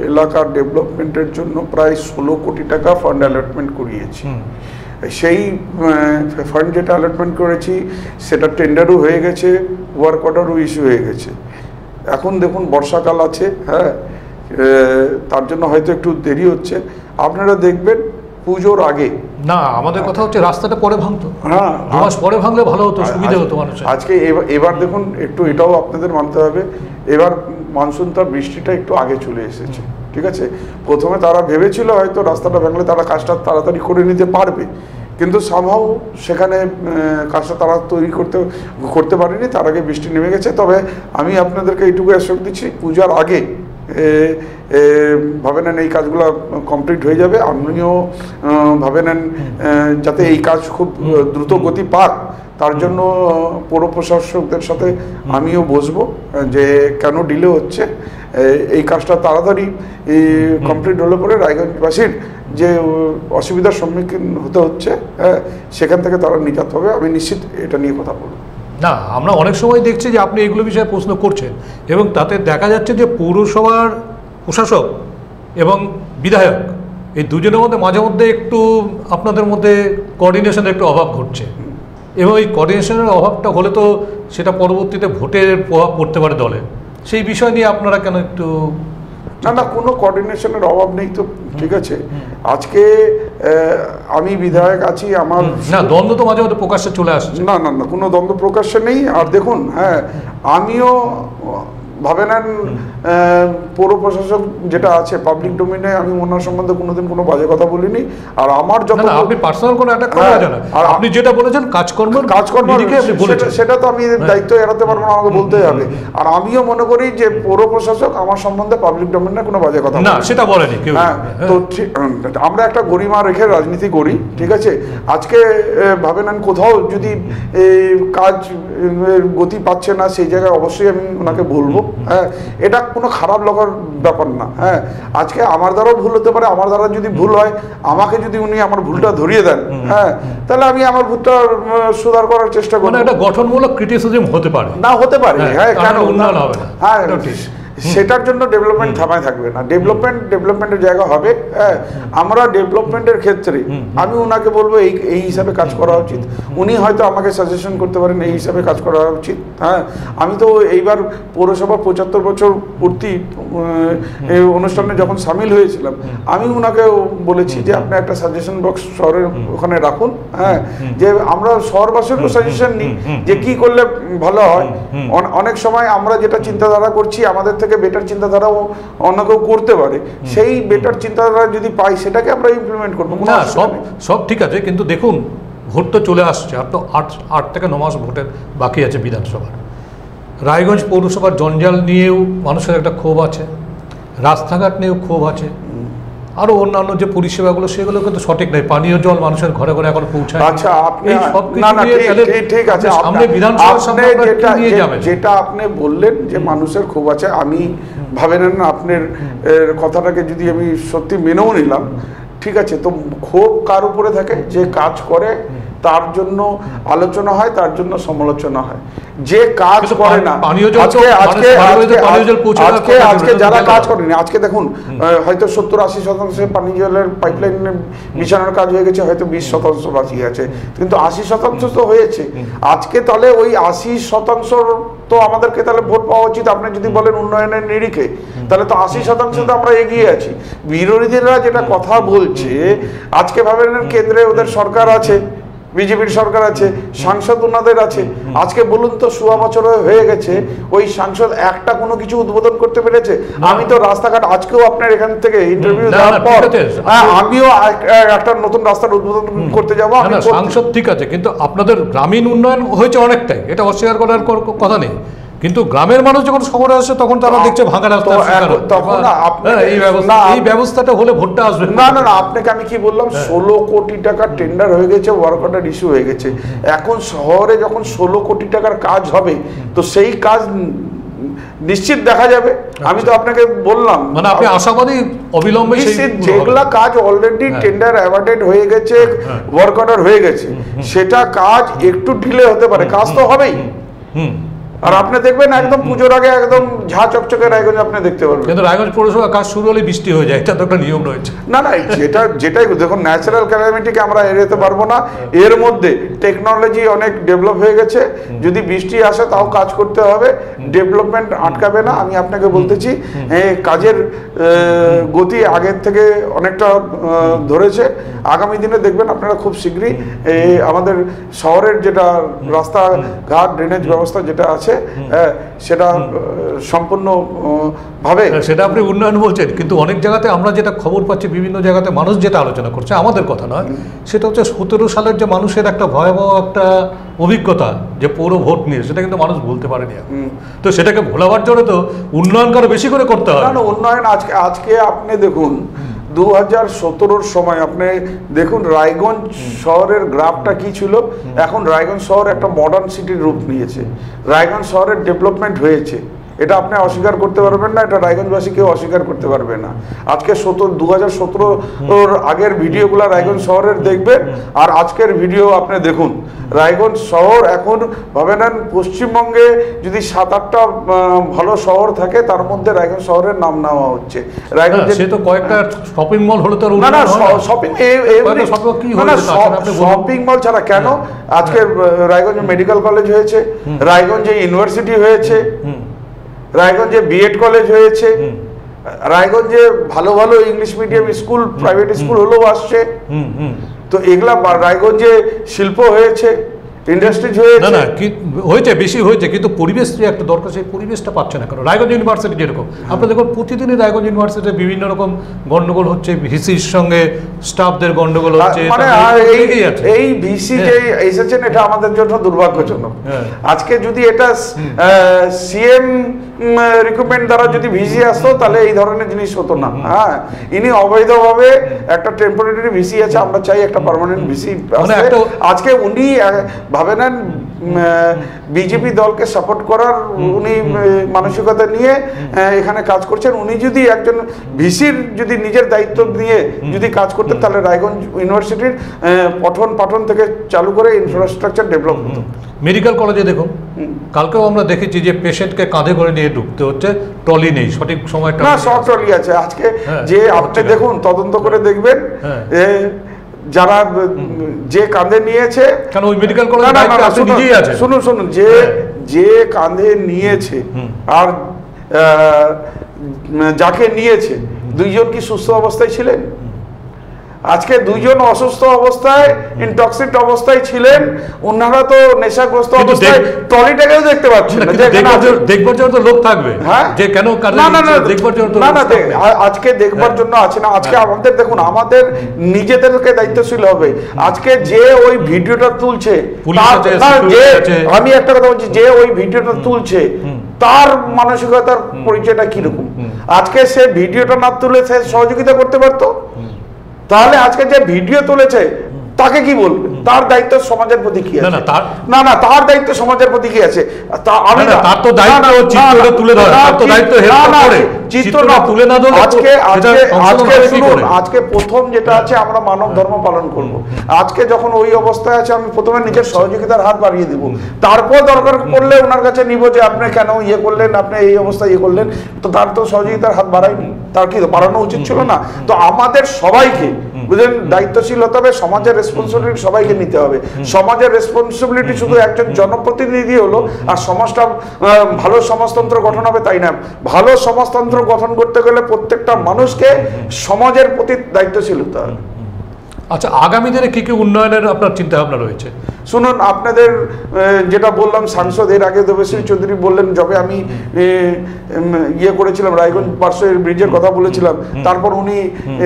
এলাকার ডেভেলপমেন্টের জন্য প্রায় 16 কোটি টাকা ফান্ড অ্যালটমেন্ট করিয়েছি। সেই ফান্ড যেটা অ্যালটমেন্ট করেছি সেটা টেন্ডারও হয়ে গেছে, ওয়ার্ক অর্ডারও ইস্যু হয়ে গেছে। এখন দেখুন বর্ষাকাল আছে, তার জন্য হয়তো একটু দেরি হচ্ছে। আপনারা দেখবেন পুজোর আগে না, আমাদের কথা হচ্ছে রাস্তাটা পরে ভাঙতো, 2 মাস পরে ভাঙলে ভালো হতো, সুবিধা হতো মানুষের। আজকে এবার দেখুন, একটু এটাও আপনাদের মানতে হবে, এবার মনসুনটা বৃষ্টিটা একটু আগে চলে এসেছে, ঠিক আছে। প্রথমে তারা ভেবেছিল হয়তো রাস্তাটা ভাঙলে তারা কাজটা তাড়াতাড়ি করে নিতে পারবে, কিন্তু সামহাও সেখানে কাজটা তারা তৈরি করতে পারেনি, তার আগে বৃষ্টি নেমে গেছে। তবে আমি আপনাদেরকে এইটুকু অ্যাসিওর দিচ্ছি, পূজার আগে ভাবে নেন এই কাজগুলো কমপ্লিট হয়ে যাবে। আপনিও ভাবে নেন যাতে এই কাজ খুব দ্রুত গতি পাক, তার জন্য পৌর প্রশাসকদের সাথে আমিও বসবো যে কেন ডিলে হচ্ছে, এই কাজটা তাড়াতাড়ি কমপ্লিট হলে পরে রায়গঞ্জবাসীর যে অসুবিধার সম্মুখীন হতে হচ্ছে সেখান থেকে তারা নিজাত হবে। আমি নিশ্চিত এটা নিয়ে কথা বলবো। না, আমরা অনেক সময় দেখছি যে আপনি এগুলো বিষয়ে প্রশ্ন করছেন এবং তাতে দেখা যাচ্ছে যে পৌরসভার প্রশাসক এবং বিধায়ক এই দুজনের মধ্যে মাঝে মধ্যে একটু আপনাদের মধ্যে কোঅর্ডিনেশনের একটু অভাব ঘটছে এবং এই কোঅর্ডিনেশনের অভাবটা হলে তো সেটা পরবর্তীতে ভোটের প্রভাব পড়তে পারে দলে। সেই বিষয় নিয়ে আপনারা কেন একটু? না, কোনো কোঅর্ডিনেশনের অভাব নেই তো, ঠিক আছে। আজকে আমি বিধায়ক আছি, আমার না দ্বন্দ্ব তো মাঝে মধ্যে প্রকাশ্যে চলে আসছে। না, কোনো দ্বন্দ্ব প্রকাশ্যে নেই। আর দেখুন, আমিও ভাবে নেন পৌর প্রশাসক যেটা আছে পাবলিক ডোমেইনে, আমি ওনার সম্বন্ধে কোনোদিন কোনো বাজে কথা বলিনি। আর আমার যত আপনি পার্সোনাল কোনো অ্যাটাক করা যায় না, আর আপনি যেটা বলেছেন কাজকর্ম সেটা তো আমি দায়িত্ব এড়াতে পারবো না, আমাকে বলতেই হবে। আর আমিও মনে করি যে পৌর প্রশাসক আমার সম্বন্ধে পাবলিক ডোমেইনে কোনো বাজে কথা না, সেটা বলেনি। তো আমরা একটা গরিমা রেখে রাজনীতি করি, ঠিক আছে। আজকে ভাবে নেন কোথাও যদি কাজ গতি পাচ্ছে না, সেই জায়গায় অবশ্যই আমি ওনাকে বলবো, হ্যাঁ, এটা কোনো খারাপ লাগার ব্যাপার না। হ্যাঁ, আজকে আমার দ্বারাও ভুল হতে পারে, আমার দ্বারা যদি ভুল হয়, আমাকে যদি উনি আমার ভুলটা ধরিয়ে দেন, হ্যাঁ, তাহলে আমি আমার ভুলটা সুধার করার চেষ্টা করব। একটা গঠনমূলক ক্রিটিসিজম হতে পারে, না হতে পারে, হ্যাঁ, কেন উন্নয়ন হবে না, হ্যাঁ, সেটার জন্য ডেভেলপমেন্ট থামায় থাকবে না, ডেভেলপমেন্টের জায়গা হবে। হ্যাঁ, আমরা ডেভেলপমেন্টের ক্ষেত্রে আমি ওনাকে বলবো এই হিসাবে কাজ করা উচিত, উনি হয়তো আমাকে সাজেশন করতে পারেন এই হিসাবে কাজ করা উচিত। হ্যাঁ, আমি তো এইবার পৌরসভা 75 বছর পূর্তি এই অনুষ্ঠানে যখন সামিল হয়েছিলাম, আমি ওনাকে বলেছি যে আপনি একটা সাজেশন বক্স শহরের ওখানে রাখুন, হ্যাঁ, যে আমরা শহরবাসীরও সাজেশন নিই যে কি করলে ভালো হয়। অনেক সময় আমরা যেটা চিন্তাধারা করছি আমাদের থেকে বেটার চিন্তাধারাও অন্য কেউ করতে পারে, সেই বেটার চিন্তাধারা যদি পাই সেটাকে আমরা ইমপ্লিমেন্ট করবো। না, সব ঠিক আছে, কিন্তু দেখুন ভোট তো চলে আসছে, আর তো 8 থেকে 9 মাস ভোটের বাকি আছে বিধানসভার। রায়গঞ্জ পৌরসভার জঞ্জাল নিয়েও মানুষের একটা ক্ষোভ আছে, রাস্তাঘাট নিয়েও ক্ষোভ আছে, আরো অন্যান্য যে পরিষেবাগুলো সেগুলো কিন্তু সঠিক নেই, পানীয় জল মানুষের ঘরে ঘরে এখন পৌঁছায়। আচ্ছা, আপনি ঠিক আছে, সামনে বিধানসভার সামনে যেটা আপনি বললেন যে মানুষের ক্ষোভ আছে, আমি ভাবেন না আপনার কথাটাকে যদি আমি সত্যি মেনেও নিলাম, ঠিক আছে, তো ক্ষোভ কার উপরে থাকে? যে কাজ করে তার জন্য আলোচনা হয়, তার জন্য সমালোচনা হয়। যে কাজ করে না, আজকে যারা কাজ করেনি, আজকে দেখুন হয়তো 70-80% পানীয় জলের পাইপলাইন বিছানোর কাজ হয়ে গেছে, হয়তো 20% বাকি আছে, কিন্তু 80% তো হয়েছে। আজকে তাহলে ওই 80% তো আমাদেরকে তাহলে ভোট পাওয়া উচিত। আপনি যদি বলেন উন্নয়নের নিরিখে, তাহলে তো 80% তো আমরা এগিয়ে আছি। বিরোধীরা যেটা কথা বলছে, আজকে ভাবেন কেন্দ্রে ওদের সরকার আছে, বিজেপির সরকার আছে, সাংসদ ওনাদের আছে, আজকে বলুন তো 100 বছর হয়ে গেছে, ওই সাংসদ একটা কোনো কিছু উদ্বোধন করতে পেরেছে? আমি তো রাস্তাঘাট আজকেও আপনার এখান থেকে ইন্টারভিউ দেওয়ার পর আমিও একটা নতুন রাস্তার উদ্বোধন করতে যাবো। সাংসদ ঠিক আছে, কিন্তু আপনাদের গ্রামীণ উন্নয়ন হয়েছে অনেকটাই, এটা অস্বীকার করার কথা নেই, কিন্তু গ্রামের মানুষ যখন শহরে আসে তখন তারা দেখছে ভাঙা রাস্তা, এই ব্যবস্থাটা হলে ভোটটা আসবে না। না, আপনাকে আমি কি বললাম, 16 কোটি টাকা টেন্ডার হয়ে গেছে, ওয়ার্ক অর্ডার ইস্যু হয়ে গেছে। এখন শহরে যখন 16 কোটি টাকার কাজ হবে, তো সেই কাজ নিশ্চিত দেখা যাবে। আমি তো আপনাকে বললাম, মানে আপনি আশাবাদী অবিলম্বে যেগুলা কাজ অলরেডি টেন্ডার অ্যাওয়ার্ডেড হয়ে গেছে, ওয়ার্ক অর্ডার হয়ে গেছে, সেটা কাজ একটু ডিলে হতে পারে, কাজ তো হবেই। আর আপনি দেখবেন একদম পুজোর আগে একদম ঝা চকচকে রায়গঞ্জ আপনি দেখতে পারবেন। কিন্তু রায়গঞ্জ পৌরসভা কাজ শুরু হলে বৃষ্টি হয়ে যায়, এটা তো একটা নিয়ম রয়েছে। না, যেটাই দেখুন, ন্যাচারাল ক্যালামিটিকে আমরা এড়াতে পারবো না। এর মধ্যে টেকনোলজি অনেক ডেভেলপ হয়ে গেছে, যদি বৃষ্টি আসে তাও কাজ করতে হবে, ডেভেলপমেন্ট আটকাবে না। আমি আপনাকে বলতেছি কাজের গতি আগের থেকে অনেকটা ধরেছে। আগামী দিনে দেখবেন আপনারা খুব শীঘ্রই আমাদের শহরের যেটা রাস্তাঘাট ড্রেনেজ ব্যবস্থা যেটা আছে সেটা সম্পূর্ণ ভাবে, সেটা আপনি উন্নয়ন বলছেন, কিন্তু অনেক জায়গাতে আমরা যেটা খবর পাচ্ছি, বিভিন্ন জায়গাতে মানুষ যেটা আলোচনা করছে, আমাদের কথা নয়, সেটা হচ্ছে 17 সালের যে মানুষের একটা ভয়াবহ একটা অভিজ্ঞতা যে পৌর ভোট নিয়ে, সেটা কিন্তু মানুষ বলতে পারেনি। তো সেটাকে ভোলাবার জন্য তো উন্নয়ন আরো বেশি করে করতে হবে। না, উন্নয়ন আজকে আপনি দেখুন 2017 সময় আপনি দেখুন রায়গঞ্জ শহরের গ্রাফটা কি ছিল, এখন রায়গঞ্জ শহর একটা মডার্ন সিটির রূপ নিয়েছে, রায়গঞ্জ শহরের ডেভেলপমেন্ট হয়েছে, এটা আপনি অস্বীকার করতে পারবেন না, এটা রায়গঞ্জবাসী কেউ অস্বীকার করতে পারবে না। আজকে 2017 আগের ভিডিওগুলো রায়গঞ্জ শহরের দেখবেন, আর আজকের ভিডিও আপনি দেখুন, রায়গঞ্জ শহর এখন ভাবে নেন পশ্চিমবঙ্গে যদি 7-8টা ভালো শহর থাকে, তার মধ্যে রায়গঞ্জ শহরের নাম নেওয়া হচ্ছে। রায়গঞ্জ সে তো কয়েকটা শপিং মল হলো, তো না শপিং মল ছাড়া কেন, আজকে রায়গঞ্জ মেডিকেল কলেজ হয়েছে, রায়গঞ্জে ইউনিভার্সিটি হয়েছে, রায়গঞ্জে বিএড কলেজ হয়েছে, রায়গঞ্জে ভালো ভালো English medium school, private school হলেও আসছে। তো এগুলা রায়গঞ্জে শিল্প হয়েছে, ইন্ডাস্ট্রিজ হয়েছে। না কি হয়েছে, বেশি হয়েছে, কিন্তু পরিবেশ যে একটা দরকার সেই পরিবেশটা পাচ্ছে না। কারণ রায়গঞ্জ ইউনিভার্সিটি যেরকম আপনি দেখুন, প্রতিদিনই রায়গঞ্জ ইউনিভার্সিটিতে বিভিন্ন রকম গন্ডগোল হচ্ছে, ভিসির সঙ্গে স্টাফদের গন্ডগোল হচ্ছে। মানে এই ভিসি যে এসেছেন, এটা আমাদের জন্য দুর্ভাগ্যজনক। আজকে যদি এটা সিএম রিক্রুটমেন্ট দ্বারা যদি ভিসি আসতো, তাহলে এই ধরনের জিনিস হতো না। হ্যাঁ, ইনি অবৈধভাবে একটা টেম্পোরারি ভিসি আছে, আমরা চাই একটা পার্মানেন্ট ভিসি। আজকে উনি ভাবে নেন বিজেপি দলকে সাপোর্ট করার উনি মানসিকতা নিয়ে এখানে কাজ করছেন। উনি যদি একজন ভিসির যদি নিজের দায়িত্ব নিয়ে যদি কাজ করতেন, তাহলে রায়গঞ্জ ইউনিভার্সিটির পঠন পাঠন থেকে চালু করে ইনফ্রাস্ট্রাকচার ডেভেলপ হতো। মেডিকেল কলেজে দেখুন, কালকেও আমরা দেখেছি যে পেশেন্টকে কাঁধে করে নিয়ে ঢুকতে হচ্ছে, ট্রলি নেই, সঠিক সময়টা না, সব ট্রলি আছে। আজকে যে আপনি দেখুন, তদন্ত করে দেখবেন যারা যে কাঁধে নিয়েছে, কারণ ওই মেডিকেল কলেজে নিজেই আছে, শুনুন শুনুন, যে কাঁধে নিয়েছে আর যাকে নিয়েছে দুইজন কি সুস্থ অবস্থায় ছিলেন? আজকে দুইজন অসুস্থ অবস্থায়, ইনটক্সিক অবস্থায় ছিলেন। ওনারা তো নেশাগ্রস্ত অবস্থায় ট্রলিটাকেও দেখতে পাচ্ছেন না। দেখবার জন্য তো লোক থাকবে, হ্যাঁ, যে কেন দেখবার জন্য না, আজকে দেখবার জন্য আছে না। আজকে আমাদের দেখুন, আমাদের নিজেদেরকে দায়িত্বশীল হবে। আজকে যে ওই ভিডিওটা তুলছে, আমি একটা কথা বলছি, যে ওই ভিডিওটা তুলছে তার মানসিকতার পরিচয়টা কিরকম? আজকে সে ভিডিওটা না তুলে সে সহযোগিতা করতে পারতো? তাহলে আজকে যে ভিডিও তুলেছে তাকে কি বলবে? তার দায়িত্ব সমাজের প্রতি কি আছে? না না, তার দায়িত্ব সমাজের প্রতি কি আছে? আমি তার তো দায়িত্ব চিত্রটা তুলে ধরা, তার তো দায়িত্ব হেল্প করে, চিত্রটা তুলে না ধরলে আজকে শুনুন, আজকে প্রথম যেটা আছে, আমরা মানব ধর্ম পালন করব। আজকে যখন ওই অবস্থায় আছে, আমি প্রথমে নিজের সহযোগিতার হাত বাড়িয়ে দিব, তারপর দরকার পড়লে ওনার কাছে নিব যে আপনি কেন ইয়ে করলেন, আপনি এই অবস্থায় ইয়ে করলেন। তো তার তো সহযোগিতার হাত বাড়ায়নি, তার কি বাড়ানো উচিত ছিল না? তো আমাদের সবাইকে বুঝলেন দায়িত্বশীল হতে হবে, সমাজের রেসপন্সিবিলিটি সবাইকে নিতে হবে। সমাজের রেসপন্সিবিলিটি শুধু একজন জনপ্রতিনিধি হলো আর সমাজটা ভালো সমাজতন্ত্র গঠন হবে তাই না। ভালো সমাজতন্ত্র গঠন করতে গেলে প্রত্যেকটা মানুষকে সমাজের প্রতি দায়িত্বশীল হতে হবে। আচ্ছা, আগামী দিনে কি কি উন্নয়নের আপনার চিন্তা ভাবনা রয়েছে? শুনুন, আপনাদের যেটা বললাম, সাংসদ এর আগে দেবশ্রী চৌধুরী বললেন, যবে আমি ইয়ে করেছিলাম রায়গঞ্জ পার্শ্বের ব্রিজের কথা বলেছিলাম, তারপর উনি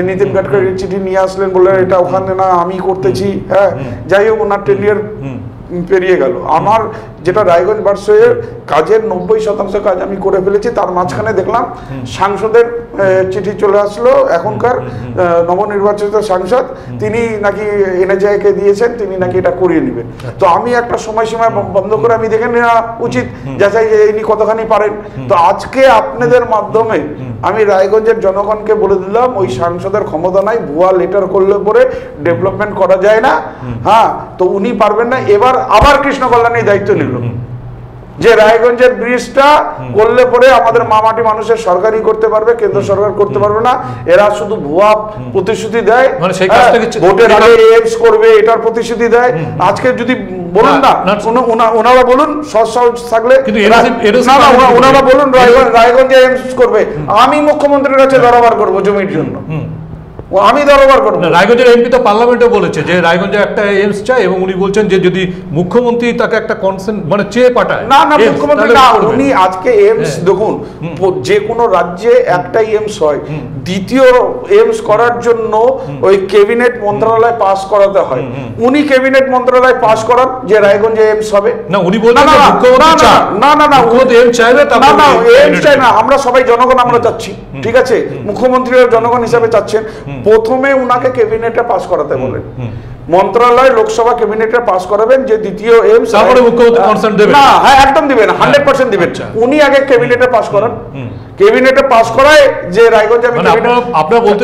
নীতিন গাডকারির চিঠি নিয়ে আসলেন, বললেন এটা ওখানে না, আমি করতেছি। হ্যাঁ, যাই হোক, ওনার টেন্ডিয়ার পেরিয়ে গেল। আমার যেটা রায়গঞ্জ পার্শ্বের কাজের 90% কাজ আমি করে ফেলেছি। তার মাঝখানে দেখলাম সাংসদের চিঠি চলে আসলো, এখনকার নবনির্বাচিত সাংসদ, তিনি নাকি এনএচআইকে দিয়েছেন, তিনি নাকি এটা করিয়ে নেবেন। তো আমি একটা সময়সীমা বন্ধ করে আমি দেখে নেওয়া উচিত, যাচাই যে ইনি কতখানি পারেন। তো আজকে আপনাদের মাধ্যমে আমি রায়গঞ্জের জনগণকে বলে দিলাম, ওই সাংসদের ক্ষমতা নাই, ভুয়া লেটার করলে পরে ডেভেলপমেন্ট করা যায় না। হ্যাঁ, তো উনি পারবেন না। এবার আবার কৃষ্ণ কল্যাণী দায়িত্ব নিল যে রায়গঞ্জের ব্রিজটা করলে পরে আমাদের মামাটি মানুষের সরকারি করতে পারবে, কেন্দ্র সরকার করতে পারবে না। এরা শুধু ভুয়া প্রতিশ্রুতি দেয়, ভোটের আগে এইমস করবে এটার প্রতিশ্রুতি দেয়। আজকে যদি বলুন না, ওনারা বলুন, সহজ থাকলে ওনারা বলুন রায়গঞ্জে এইমস করবে, আমি মুখ্যমন্ত্রীর কাছে দরবার করবো জমির জন্য, আমি দরবার করব। রায়গঞ্জের এমপি তো পার্লামেন্টে বলেছে যে রায়গঞ্জে একটা এইমস চাই, এবং উনি বলছেন যে যদি মুখ্যমন্ত্রী তাকে একটা কনসেন্ট মানে চেয়ে পাঠায়। না না, মুখ্যমন্ত্রী না, উনি আজকে এইমস দেখুন, যে কোনো রাজ্যে একটাই এইমস হয়, দ্বিতীয় এইমস করার জন্য ওই ক্যাবিনেট মন্ত্রণালয় পাস করাতে হয়। উনি ক্যাবিনেট মন্ত্রণালয় পাস করান যে রায়গঞ্জে এইমস হবে না, উনি বলছেন মুখ্যমন্ত্রী চায়। না না না, মুখ্যমন্ত্রী এইমস চাইবে, না না, এইমস চাই না, আমরা সবাই জনগণ আমরা চাচ্ছি, ঠিক আছে, মুখ্যমন্ত্রীরা জনগণ হিসাবে চাচ্ছেন। প্রথমে উনাকে ক্যাবিনেটে পাস করাতে বলেন, মন্ত্রণালয় লোকসভা ক্যাবিনেটে পাস করাবেন যে দ্বিতীয় এইমস, তারপরে মুখ্যমন্ত্রী কনসার্ন দেবেন। না, হ্যাঁ একদম দিবেন, 100% দিবেন। উনি আগে ক্যাবিনেটে পাস করান, ক্যাবিনেটে পাস করায় যে রায়গঞ্জে আমি আপনারা বলতে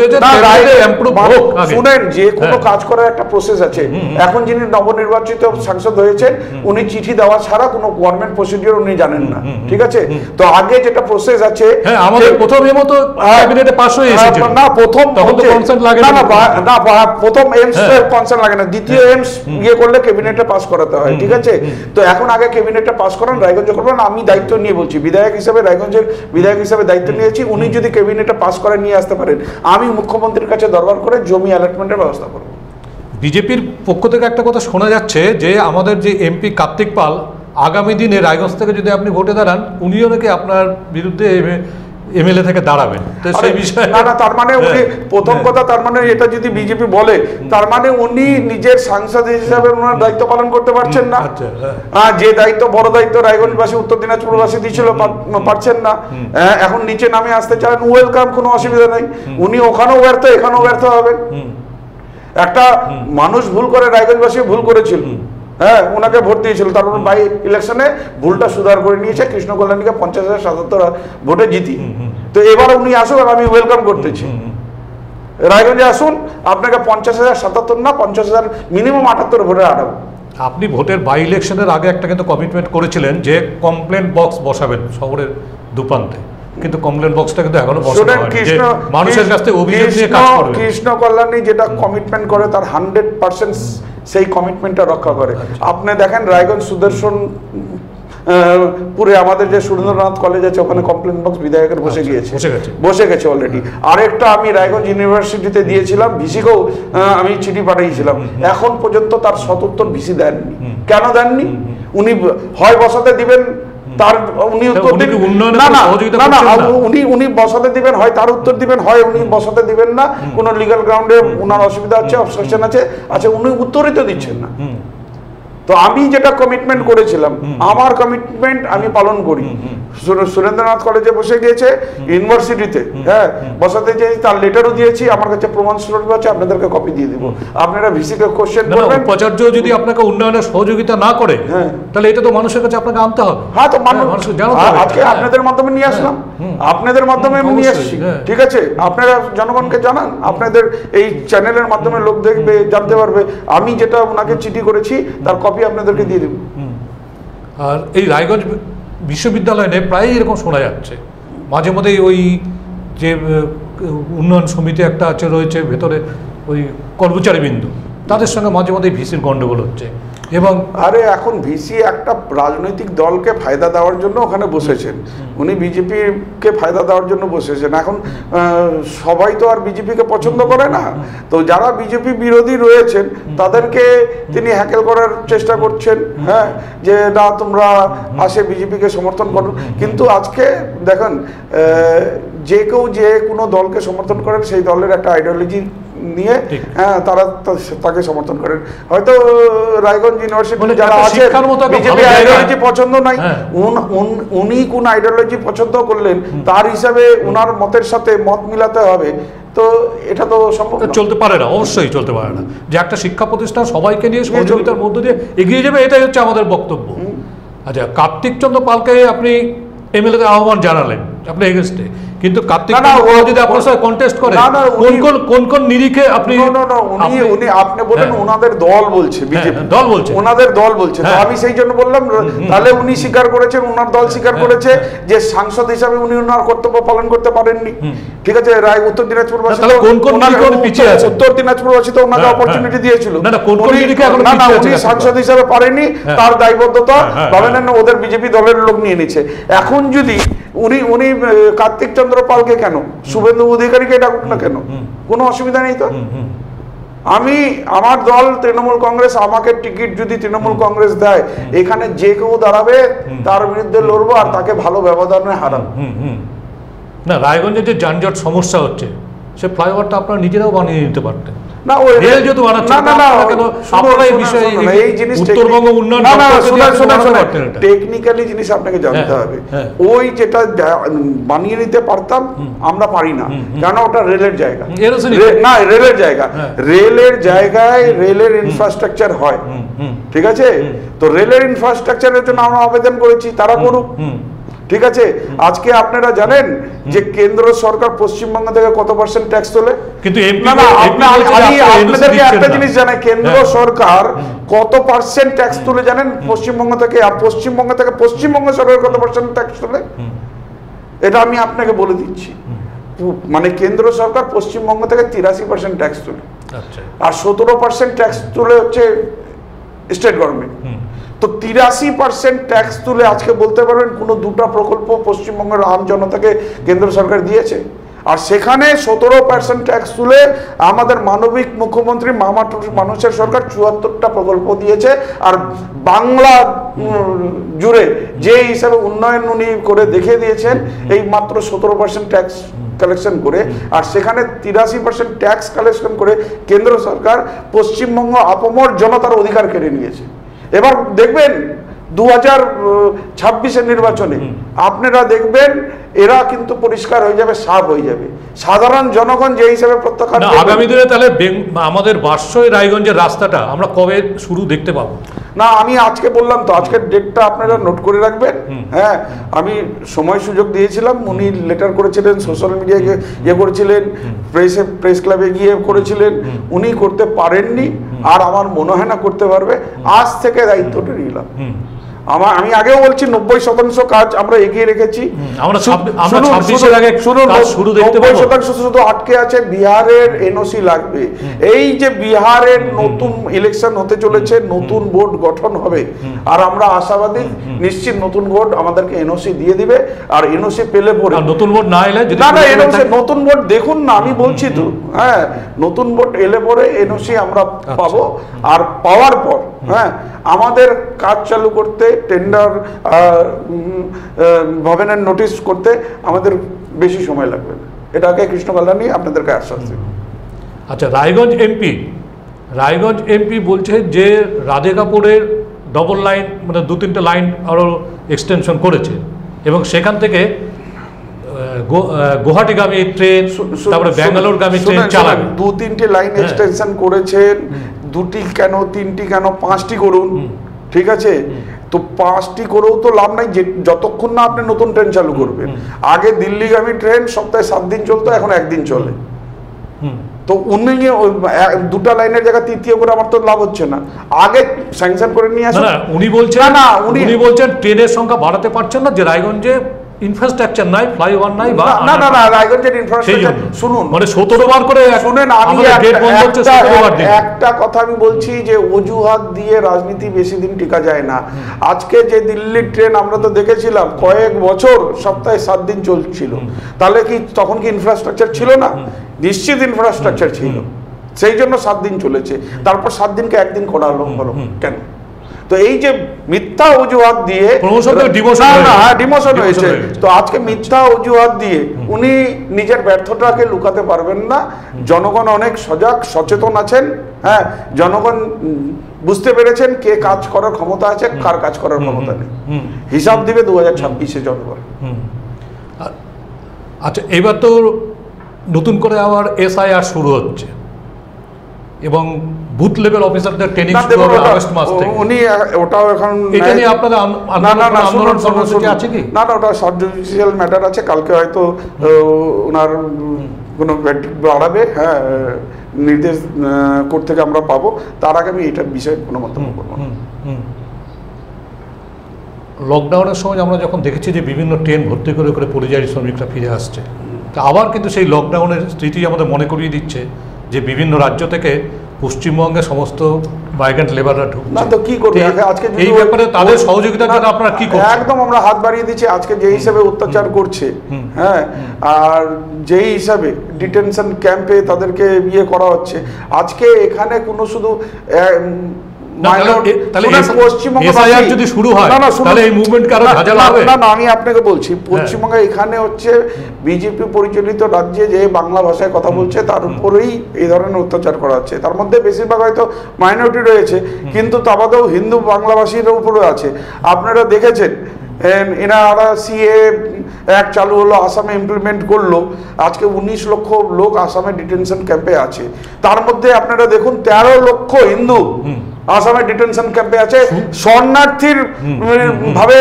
শুনেন, যে কোনো কাজ করার একটা প্রসেস আছে। এখন যিনি নবনির্বাচিত সাংসদ হয়েছেন, উনি চিঠি দেওয়া ছাড়া কোনো গভর্নমেন্ট প্রসিডিওর উনি জানেন না, ঠিক আছে। তো আগে যেটা প্রসেস আছে, আমাদের প্রথম এমন তো ক্যাবিনেটে পাস হয়ে এসেছে না, প্রথম তখন তো কনসার্ন লাগে না, না প্রথম এইমস কনসার্ন লাগে না, দ্বিতীয় এইমস ইয়ে করলে ক্যাবিনেটে পাস করাতে হয়, ঠিক আছে। তো এখন আগে ক্যাবিনেটে পাস করান, রায়গঞ্জ করবেন। আমি দায়িত্ব নিয়ে বলছি, বিধায়ক হিসেবে, রায়গঞ্জের বিধায়ক হিসেবে দায়িত্ব নিয়েছি। উনি যদি ক্যাবিনেটে পাস করে নিয়ে আসতে পারেন, আমি মুখ্যমন্ত্রীর কাছে দরবার করে জমি অ্যালটমেন্টের ব্যবস্থা করব। বিজেপির পক্ষ থেকে একটা কথা শোনা যাচ্ছে যে আমাদের যে এমপি কার্তিক পাল, আগামী দিনে রায়গঞ্জ থেকে যদি আপনি ভোটে দাঁড়ান, উনিও নাকি আপনার বিরুদ্ধে এমএলএ থেকে দাঁড়াবেন। তো সেই বিষয়ে না না, তার মানে উনি প্রথম কথা, তার মানে এটা যদি বিজেপি বলে, তার মানে উনি নিজের সাংসদ হিসাবে ওনার দায়িত্ব পালন করতে পারছেন না। যে দায়িত্ব, বড় দায়িত্ব রায়গঞ্জবাসী, উত্তর দিনাজপুরবাসী দিয়েছিল, পারছেন না। এখন নিচে নামে আসতে চান, ওয়েলকাম, কোনো অসুবিধা নাই। উনি ওখানেও ব্যর্থ, এখানেও ব্যর্থ হবেন। একটা মানুষ ভুল করে, রায়গঞ্জবাসী ভুল করেছিল, হ্যাঁ, ওনাকে ভোট দিয়েছিল, তারপর বাই ইলেকশনে ভুলটা সুধার করে নিয়েছে, কৃষ্ণ কল্যাণীকে 50,077 ভোটে জিতি। তো এবার উনি আসুক, আর আমি ওয়েলকাম করতেছি, রায়গঞ্জে আসুন, আপনাকে 50,077 না 50,000 মিনিমাম 78 ভোটে হারাবো। আপনি ভোটের বাই ইলেকশনের আগে একটা কিন্তু কমিটমেন্ট করেছিলেন যে কমপ্লেন বক্স বসাবেন শহরের দুপ্রান্তে, কিন্তু কমপ্লেন বক্সটা কিন্তু এখনো বসানো হয়নি, যে মানুষের কাছ থেকে অভিযোগ নিয়ে কাজ করবে। কৃষ্ণ কল্যাণী যেটা কমিটমেন্ট করে তার 100% সেই কমিটমেন্টটা রক্ষা করে। আপনি দেখেন রায়গঞ্জ সুদর্শন পুরে আমাদের যে সুরেন্দ্রনাথ কলেজ আছে, ওখানে কমপ্লেন বক্স বিধায়কের বসে গেছে অলরেডি। আরেকটা আমি রায়গঞ্জ ইউনিভার্সিটিতে দিয়েছিলাম, ভিসিকেও আমি চিঠি পাঠিয়েছিলাম, এখন পর্যন্ত তার সদুত্তর ভিসি দেননি। কেন দেননি? উনি হয় বসাতে দিবেন, তার উনি উত্তর দিবেন না, উনি বসাতে দিবেন, হয় তার উত্তর দিবেন, হয় উনি বসাতে দিবেন না, কোনো লিগ্যাল গ্রাউন্ডে ওনার অসুবিধা হচ্ছে, অবস্ট্রাকশন আছে, আচ্ছা উনি উত্তরই তো দিচ্ছেন না। তো আমি যেটা কমিটমেন্ট করেছিলাম, আমার কমিটমেন্ট আমি পালন করি। সুরেন্দ্রনাথ কলেজে বসে গিয়েছে, ইউনিভার্সিটিতে হ্যাঁ বসাতে চেয়েছি, তার লেটারও দিয়েছি, আমার কাছে প্রমাণ স্বরূপ আছে, আপনাদেরকে কপি দিয়ে দিব। আপনারা ভিসিকে কোশ্চেন করবেন। উপাচার্য যদি আপনাকে উন্নয়নের সহযোগিতা না করে, তাহলে এটা তো মানুষের কাছে আপনাকে আনতে হবে। হ্যাঁ, তো আজকে আপনাদের মাধ্যমে নিয়ে আসলাম, আপনাদের মাধ্যমে আমি নিয়ে আসছি, ঠিক আছে? আপনারা জনগণকে জানান, আপনাদের এই চ্যানেলের মাধ্যমে লোক দেখবে, জানতে পারবে। আমি যেটা ওনাকে চিঠি করেছি তার কপি আপনাদেরকে দিয়ে দেব। আর এই রায়গঞ্জ বিশ্ববিদ্যালয় নিয়ে প্রায় এরকম শোনা যাচ্ছে, মাঝে মধ্যেই ওই যে উন্নয়ন সমিতি একটা আছে রয়েছে ভেতরে, ওই কর্মচারীবৃন্দ, তাদের সঙ্গে মাঝে মধ্যেই ভিসির গন্ডগোল হচ্ছে। এবং আরে এখন ভিসি একটা রাজনৈতিক দলকে ফায়দা দেওয়ার জন্য ওখানে বসেছেন, উনি বিজেপিকে ফায়দা দেওয়ার জন্য বসেছেন। এখন সবাই তো আর বিজেপিকে পছন্দ করে না, তো যারা বিজেপি বিরোধী রয়েছেন তাদেরকে তিনি হ্যাকেল করার চেষ্টা করছেন, হ্যাঁ, যে না তোমরা আসে বিজেপিকে সমর্থন করুন। কিন্তু আজকে দেখেন, যে কেউ যে কোনো দলকে সমর্থন করেন, সেই দলের একটা আইডিওলজি নিয়ে হ্যাঁ তারা তাকে সমর্থন করেন। হয়তো রায়গঞ্জ ইউনিভার্সিটি যারা আছে বিজেপি আইডিওলজি পছন্দ নাই, উনি কোন আইডিওলজি পছন্দ করলেন তার হিসাবে ওনার মতের সাথে মত মিলাতে হবে, তো এটা তো সম্ভব চলতে পারে না, অবশ্যই চলতে পারে না। যে একটা শিক্ষা প্রতিষ্ঠান সবাইকে নিয়ে সহযোগিতার মধ্য দিয়ে এগিয়ে যাবে, এটাই হচ্ছে আমাদের বক্তব্য। আচ্ছা, কার্তিক চন্দ্র পালকে আপনি এমএলএ আহ্বান জানালেন আপনার এগেস্টে, কিন্তু কার্তিক যদি আপনার সাথে কন্টেস্ট করে কোন কোন নিরিখে আপনি উনি আপনি বলেন ওনাদের দল বলছে, বিজেপি দল বলছে, ওনাদের দল বলছে, তো আমি সেই জন্য বললাম তাহলে উনি স্বীকার করেছেন, ওনার দল স্বীকার করেছে যে সাংসদ হিসাবে উনি ওনার কর্তব্য পালন করতে পারেননি। ঠিক আছে, রায় উত্তর দিনাজপুর বাসী উত্তর দিনাজপুর বাসী তো ওনাকে অপরচুনিটি দিয়েছিল, উনি সাংসদ হিসাবে পারেননি, তার দায়বদ্ধতা ভাবেন না, ওদের বিজেপি দলের লোক নিয়ে নিচ্ছে। এখন যদি উনি কার্তিক চন্দ্র পালকে কেন, শুভেন্দু অধিকারীকে ডাকুক না কেন, কোনো অসুবিধা নেই তো। আমি আমার দল তৃণমূল কংগ্রেস, আমাকে টিকিট যদি তৃণমূল কংগ্রেস দেয়, এখানে যে কেউ দাঁড়াবে তার বিরুদ্ধে লড়বো, আর তাকে ভালো ব্যবধানে হারাবো। না, রায়গঞ্জে যে যানজট সমস্যা হচ্ছে, সে ফ্লাইওভারটা আপনারা নিজেরাও বানিয়ে নিতে পারতেন। টেকনিক্যালি জিনিস আপনাকে জানতে হবে, ওই যেটা বানিয়ে নিতে পারতাম আমরা পারি না, কেন ওটা রেলের জায়গা, না রেলের জায়গা, রেলের জায়গায় রেলের ইনফ্রাস্ট্রাকচার হয়, ঠিক আছে? তো রেলের ইনফ্রাস্ট্রাকচারের জন্য আমরা আবেদন করেছি, তারা করুক, ঠিক আছে? আজকে আপনারা জানেন যে কেন্দ্র সরকার পশ্চিমবঙ্গ থেকে কত % ট্যাক্স তোলে? কিন্তু আপনাদেরকে একটা জিনিস জানাই, কেন্দ্র সরকার কত % ট্যাক্স তুলে জানেন পশ্চিমবঙ্গ থেকে? আর পশ্চিমবঙ্গ থেকে পশ্চিমবঙ্গ সরকার কত % ট্যাক্স তোলে এটা আমি আপনাকে বলে দিচ্ছি। মানে কেন্দ্র সরকার পশ্চিমবঙ্গ থেকে 83% ট্যাক্স তোলে, আর 17% ট্যাক্স তুলে হচ্ছে স্টেট গভর্নমেন্ট। তো 83% ট্যাক্স তুলে আজকে বলতে পারবেন কোনো দুটা প্রকল্প পশ্চিমবঙ্গের আম জনতাকে কেন্দ্র সরকার দিয়েছে? আর সেখানে 17% ট্যাক্স তুলে আমাদের মানবিক মুখ্যমন্ত্রী মানুষের সরকার 74টা প্রকল্প দিয়েছে। আর বাংলা জুড়ে যে হিসাবে উন্নয়ন উনি করে দেখিয়ে দিয়েছেন, এই মাত্র 17% ট্যাক্স কালেকশন করে, আর সেখানে 83% ট্যাক্স কালেকশন করে কেন্দ্র সরকার পশ্চিমবঙ্গ আপামর জনতার অধিকার কেড়ে নিয়েছে। এবার দেখবেন 2026-এর নির্বাচনে আপনারা দেখবেন এরা কিন্তু পরিষ্কার হয়ে যাবে, সাফ হয়ে যাবে। সাধারণ জনগণ যে হিসাবে প্রত্যাখ্যান করবে। আগামী দিনে তাহলে আমাদের বার্ষই রায়গঞ্জের রাস্তাটা আমরা কবে শুরু দেখতে পাবো? না, আমি আজকে বললাম তো, আজকের ডেটটা আপনারা নোট করে রাখবেন। হ্যাঁ, আমি সময় সুযোগ দিয়েছিলাম, উনি লেটার করেছিলেন, সোশ্যাল মিডিয়াকে করেছিলেন, প্রেস ক্লাবে গিয়ে করেছিলেন, উনি করতে পারেননি, আর আমার মনে হয় না করতে পারবে। আজ থেকে দায়িত্বটা নিলাম। আমি আগেও বলছি 90% কাজ আমরা এগিয়ে রেখেছি। শুধু আটকে আছে বিহারের এনওসি লাগবে। এই যে বিহারের নতুন ইলেকশন হতে চলেছে, নতুন বোর্ড গঠন হবে, আর আমরা আশাবাদী নিশ্চিত নতুন বোর্ড আমাদেরকে এনওসি দিয়ে দিবে। আর এনওসি পেলে পরে, নতুন বোর্ড না এলে নতুন বোর্ড দেখুন না, আমি বলছি তো, হ্যাঁ, নতুন বোর্ড এলে পরে এনওসি আমরা পাবো। আর পাওয়ার পর হ্যাঁ, আমাদের কাজ চালু করতে, টেন্ডার ভবনের নোটিশ করতে আমাদের বেশি সময় লাগবে না। এটাকে কৃষ্ণ কল্যাণী আপনাদেরকে আশ্বাস দিই। আচ্ছা, রায়গঞ্জ এমপি বলছে যে রাধিকাপুরের ডবল লাইন, মানে 2-3টে লাইন আরও এক্সটেনশন করেছে, এবং সেখান থেকে গুয়াহাটিগামী ট্রেন, তারপরে ব্যাঙ্গালোরগামী ট্রেন চালাবে। 2-3টে লাইন এক্সটেনশন করেছেন, 2টি কেন, 3টি কেন, 5টি করুন, ঠিক আছে? তো 5টি করেও তো লাভ নাই যতক্ষণ না আপনি নতুন ট্রেন চালু করবেন। আগে দিল্লিগামী ট্রেন সপ্তাহে 7 দিন চলতো, এখন 1 দিন চলে। তো উনি 2টা লাইনের জায়গায় 3য় করে আমার তো লাভ হচ্ছে না। আগে স্যাংশন করে নিয়ে আসুন। উনি বলছেন ট্রেনের সংখ্যা বাড়াতে পারছেন না, যে রায়গঞ্জে ইনফ্রাস্ট্রাকচার নাই, ফ্লাইওভার নাই, বা না রায়গঞ্জের ইনফ্রাস্ট্রাকচার শুনুন, মানে 17 বার করে শুনেন। আমি একটা কথা আমি বলছি যে অজুহাত দিয়ে রাজনীতি বেশি দিন টিকা যায় না। আজকে যে দিল্লির ট্রেন আমরা তো দেখেছিলাম কয়েক বছর সপ্তাহে 7 দিন চলছিল, তাহলে কি তখন কি ইনফ্রাস্ট্রাকচার ছিল না? নিশ্চিত ইনফ্রাস্ট্রাকচার ছিল, সেই জন্য 7 দিন চলেছে। তারপর 7 দিনকে 1 দিন করা হলো কেন? তো এই যে মিথ্যা অজুহাত দিয়ে ডিমোশন হয়েছে, তো আজকে মিথ্যা অজুহাত দিয়ে উনি নিজের ব্যর্থতাকে লুকাতে পারবেন না। জনগণ অনেক সজাগ সচেতন আছেন। হ্যাঁ, জনগণ বুঝতে পেরেছেন কে কাজ করার ক্ষমতা আছে, কার কাজ করার ক্ষমতা নেই। হিসাব দিবে 2026-এ জনগণ। আচ্ছা, এবার তো নতুন করে আবার এসআইআর শুরু হচ্ছে, এবং বুথ লেভেল অফিসারদের ট্রেনিং শুরু হবে আগস্ট মাস থেকে। উনি ওটাও এখন এটা নিয়ে আপনাদের আন্দোলন কর্মসূচি আছে কি? না, ওটা সাব জুডিশিয়াল ম্যাটার আছে। কালকে হয়তো ওনার কোনো বাড়াবে, হ্যাঁ, নির্দেশ কোর্ট থেকে আমরা পাবো। তার আগে আমি এটার বিষয়ে কোনো মন্তব্য করবো না। লকডাউনের সময় আমরা যখন দেখেছি যে বিভিন্ন ট্রেন ভর্তি করে করে পরিযায়ী শ্রমিকরা ফিরে আসছে, তা আবার কিন্তু সেই লকডাউনের স্মৃতি আমাদের মনে করিয়ে দিচ্ছে যে বিভিন্ন রাজ্য থেকে পশ্চিমবঙ্গে সমস্ত মাইগ্রেন্ট লেবাররা ঢুকছে। না তো কি করবে আজকে? এই ব্যাপারে তাদের সহযোগিতার জন্য আপনারা কি করছেন? একদম আমরা হাত বাড়িয়ে দিচ্ছি। আজকে যে হিসাবে অত্যাচার করছে, হ্যাঁ, আর যেই হিসাবে ডিটেনশন ক্যাম্পে তাদেরকে করা হচ্ছে, আজকে এখানে কোনো শুধু আমি আপনাকে বলছি, পশ্চিমবঙ্গে এখানে হচ্ছে বিজেপি পরিচালিত রাজ্যে যে বাংলা ভাষায় কথা বলছে তার উপরেই এই ধরনের অত্যাচার করা হচ্ছে। তার মধ্যে বেশিরভাগ হয়তো মাইনরিটি রয়েছে, কিন্তু তা বাদেও হিন্দু বাংলাভাষীর উপরে আছে। আপনারা দেখেছেন এনারা সিএ অ্যাক্ট চালু হলো, আসামে ইমপ্লিমেন্ট করলো, আজকে 19 লক্ষ লোক আসামে ডিটেনশন ক্যাম্পে আছে। তার মধ্যে আপনারা দেখুন 13 লক্ষ হিন্দু আসামে ডিটেনশন ক্যাম্পে আছে। শরণার্থীর ভাবে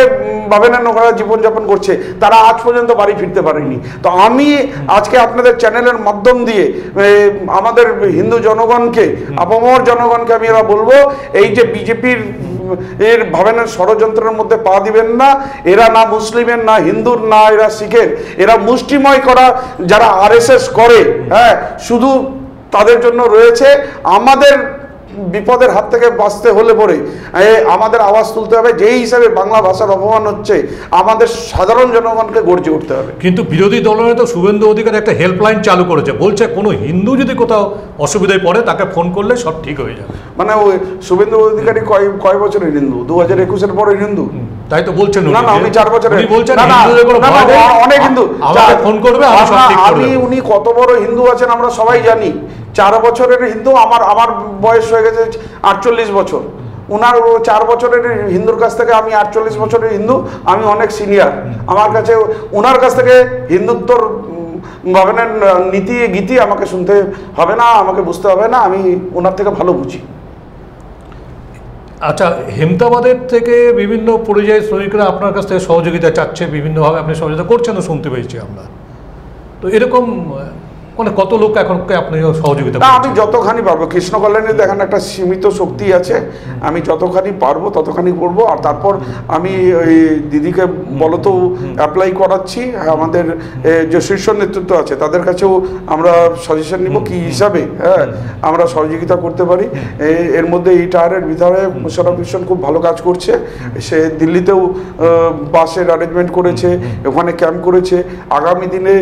জীবনযাপন করছে, তারা আজ পর্যন্ত বাড়ি ফিরতে পারেনি। তো আমি আজকে আপনাদের চ্যানেলের মাধ্যম দিয়ে আমাদের হিন্দু জনগণকে, আপামর জনগণকে আমি এরা বলবো, এই যে বিজেপির এর ভাবেনের ষড়যন্ত্রের মধ্যে পা দিবেন না। এরা না মুসলিমের, না হিন্দুর, না এরা শিখের, এরা মুষ্টিময় করা যারা আরএসএস করে, হ্যাঁ, শুধু তাদের জন্য রয়েছে। আমাদের বিপদের হাত থেকে বাঁচতে হলে পরে আমাদের আওয়াজ তুলতে হবে। যেই হিসাবে বাংলা ভাষার অপমান হচ্ছে, আমাদের সাধারণ জনগণকে গর্জে উঠতে হবে। কিন্তু বিরোধী দলের তো শুভেন্দু অধিকারী একটা হেল্পলাইন চালু করেছে, বলছে কোনো হিন্দু যদি কোথাও অসুবিধায় পড়ে তাকে ফোন করলে সব ঠিক হয়ে যাবে। মানে ওই শুভেন্দু অধিকারী কয় বছরের হিন্দু? 2021-এর পরে হিন্দু? তাই তো বলছেন। না, উনি 4 বছরের। অনেক হিন্দু ফোন করবে। উনি কত বড় হিন্দু আছেন আমরা সবাই জানি। 4 বছরের হিন্দু। আমার বয়স হয়ে গেছে 48 বছর। ওনার 4 বছরের হিন্দুর কাছ থেকে আমি 48 বছরের হিন্দু, আমি অনেক সিনিয়র। আমার কাছে ওনার কাছ থেকে হিন্দুত্বর ভাবেন নীতি গীতি আমাকে শুনতে হবে না, আমাকে বুঝতে হবে না, আমি ওনার থেকে ভালো বুঝি। আচ্ছা, হেমতাবাদের থেকে বিভিন্ন পরিযায়ী শ্রমিকরা আপনার কাছ থেকে সহযোগিতা চাচ্ছে, বিভিন্নভাবে আপনি সহযোগিতা করছেন করছেন পেয়েছি আমরা। তো এরকম মানে কত লোক এখন আপনি সহযোগিতা? না, আমি যতখানি পারবো, কৃষ্ণ কল্যাণে দেখেন একটা সীমিত শক্তি আছে, আমি যতখানি পারবো ততখানি করবো। আর তারপর আমি ওই দিদিকে বলতো অ্যাপ্লাই করাচ্ছি, আমাদের যে শীর্ষ নেতৃত্ব আছে তাদের কাছেও আমরা সাজেশন নিব কি হিসাবে আমরা সহযোগিতা করতে পারি। এর মধ্যে এই টায়ারের বিধায়ক মোশাররফ হোসেন খুব ভালো কাজ করছে, সে দিল্লিতেও বাসের অ্যারেঞ্জমেন্ট করেছে, ওখানে ক্যাম্প করেছে। আগামী দিনে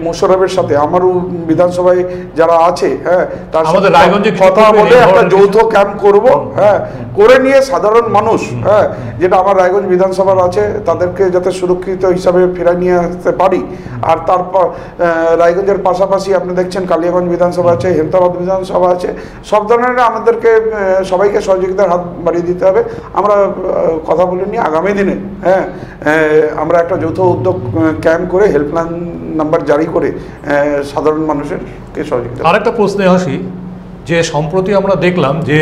মোশাররফের সাথে আমারও বিধানসভায় যারা আছে তার সাথে কথা বলে একটা যৌথ ক্যাম্প করব, করে নিয়ে সাধারণ মানুষ যেটা আমার রায়গঞ্জ বিধানসভার আছে তাদেরকে যাতে সুরক্ষিত হিসাবে ফেরাই নিয়ে আসতে পারি। আর তারপর রায়গঞ্জের পাশাপাশি আপনি দেখছেন কালিয়াগঞ্জ বিধানসভা আছে, হেমতাবাদ বিধানসভা আছে, সব ধরনের আমাদেরকে সবাইকে সহযোগিতার হাত বাড়িয়ে দিতে হবে। আমরা কথা বলে নিয়ে আগামী দিনে আমরা একটা যৌথ উদ্যোগ ক্যাম্প করে হেল্পলাইন নাম্বার জারি করে সাধারণ মানুষেরকে সহযোগিতা। আরেকটা প্রশ্নে আসি, যে সম্প্রতি আমরা দেখলাম যে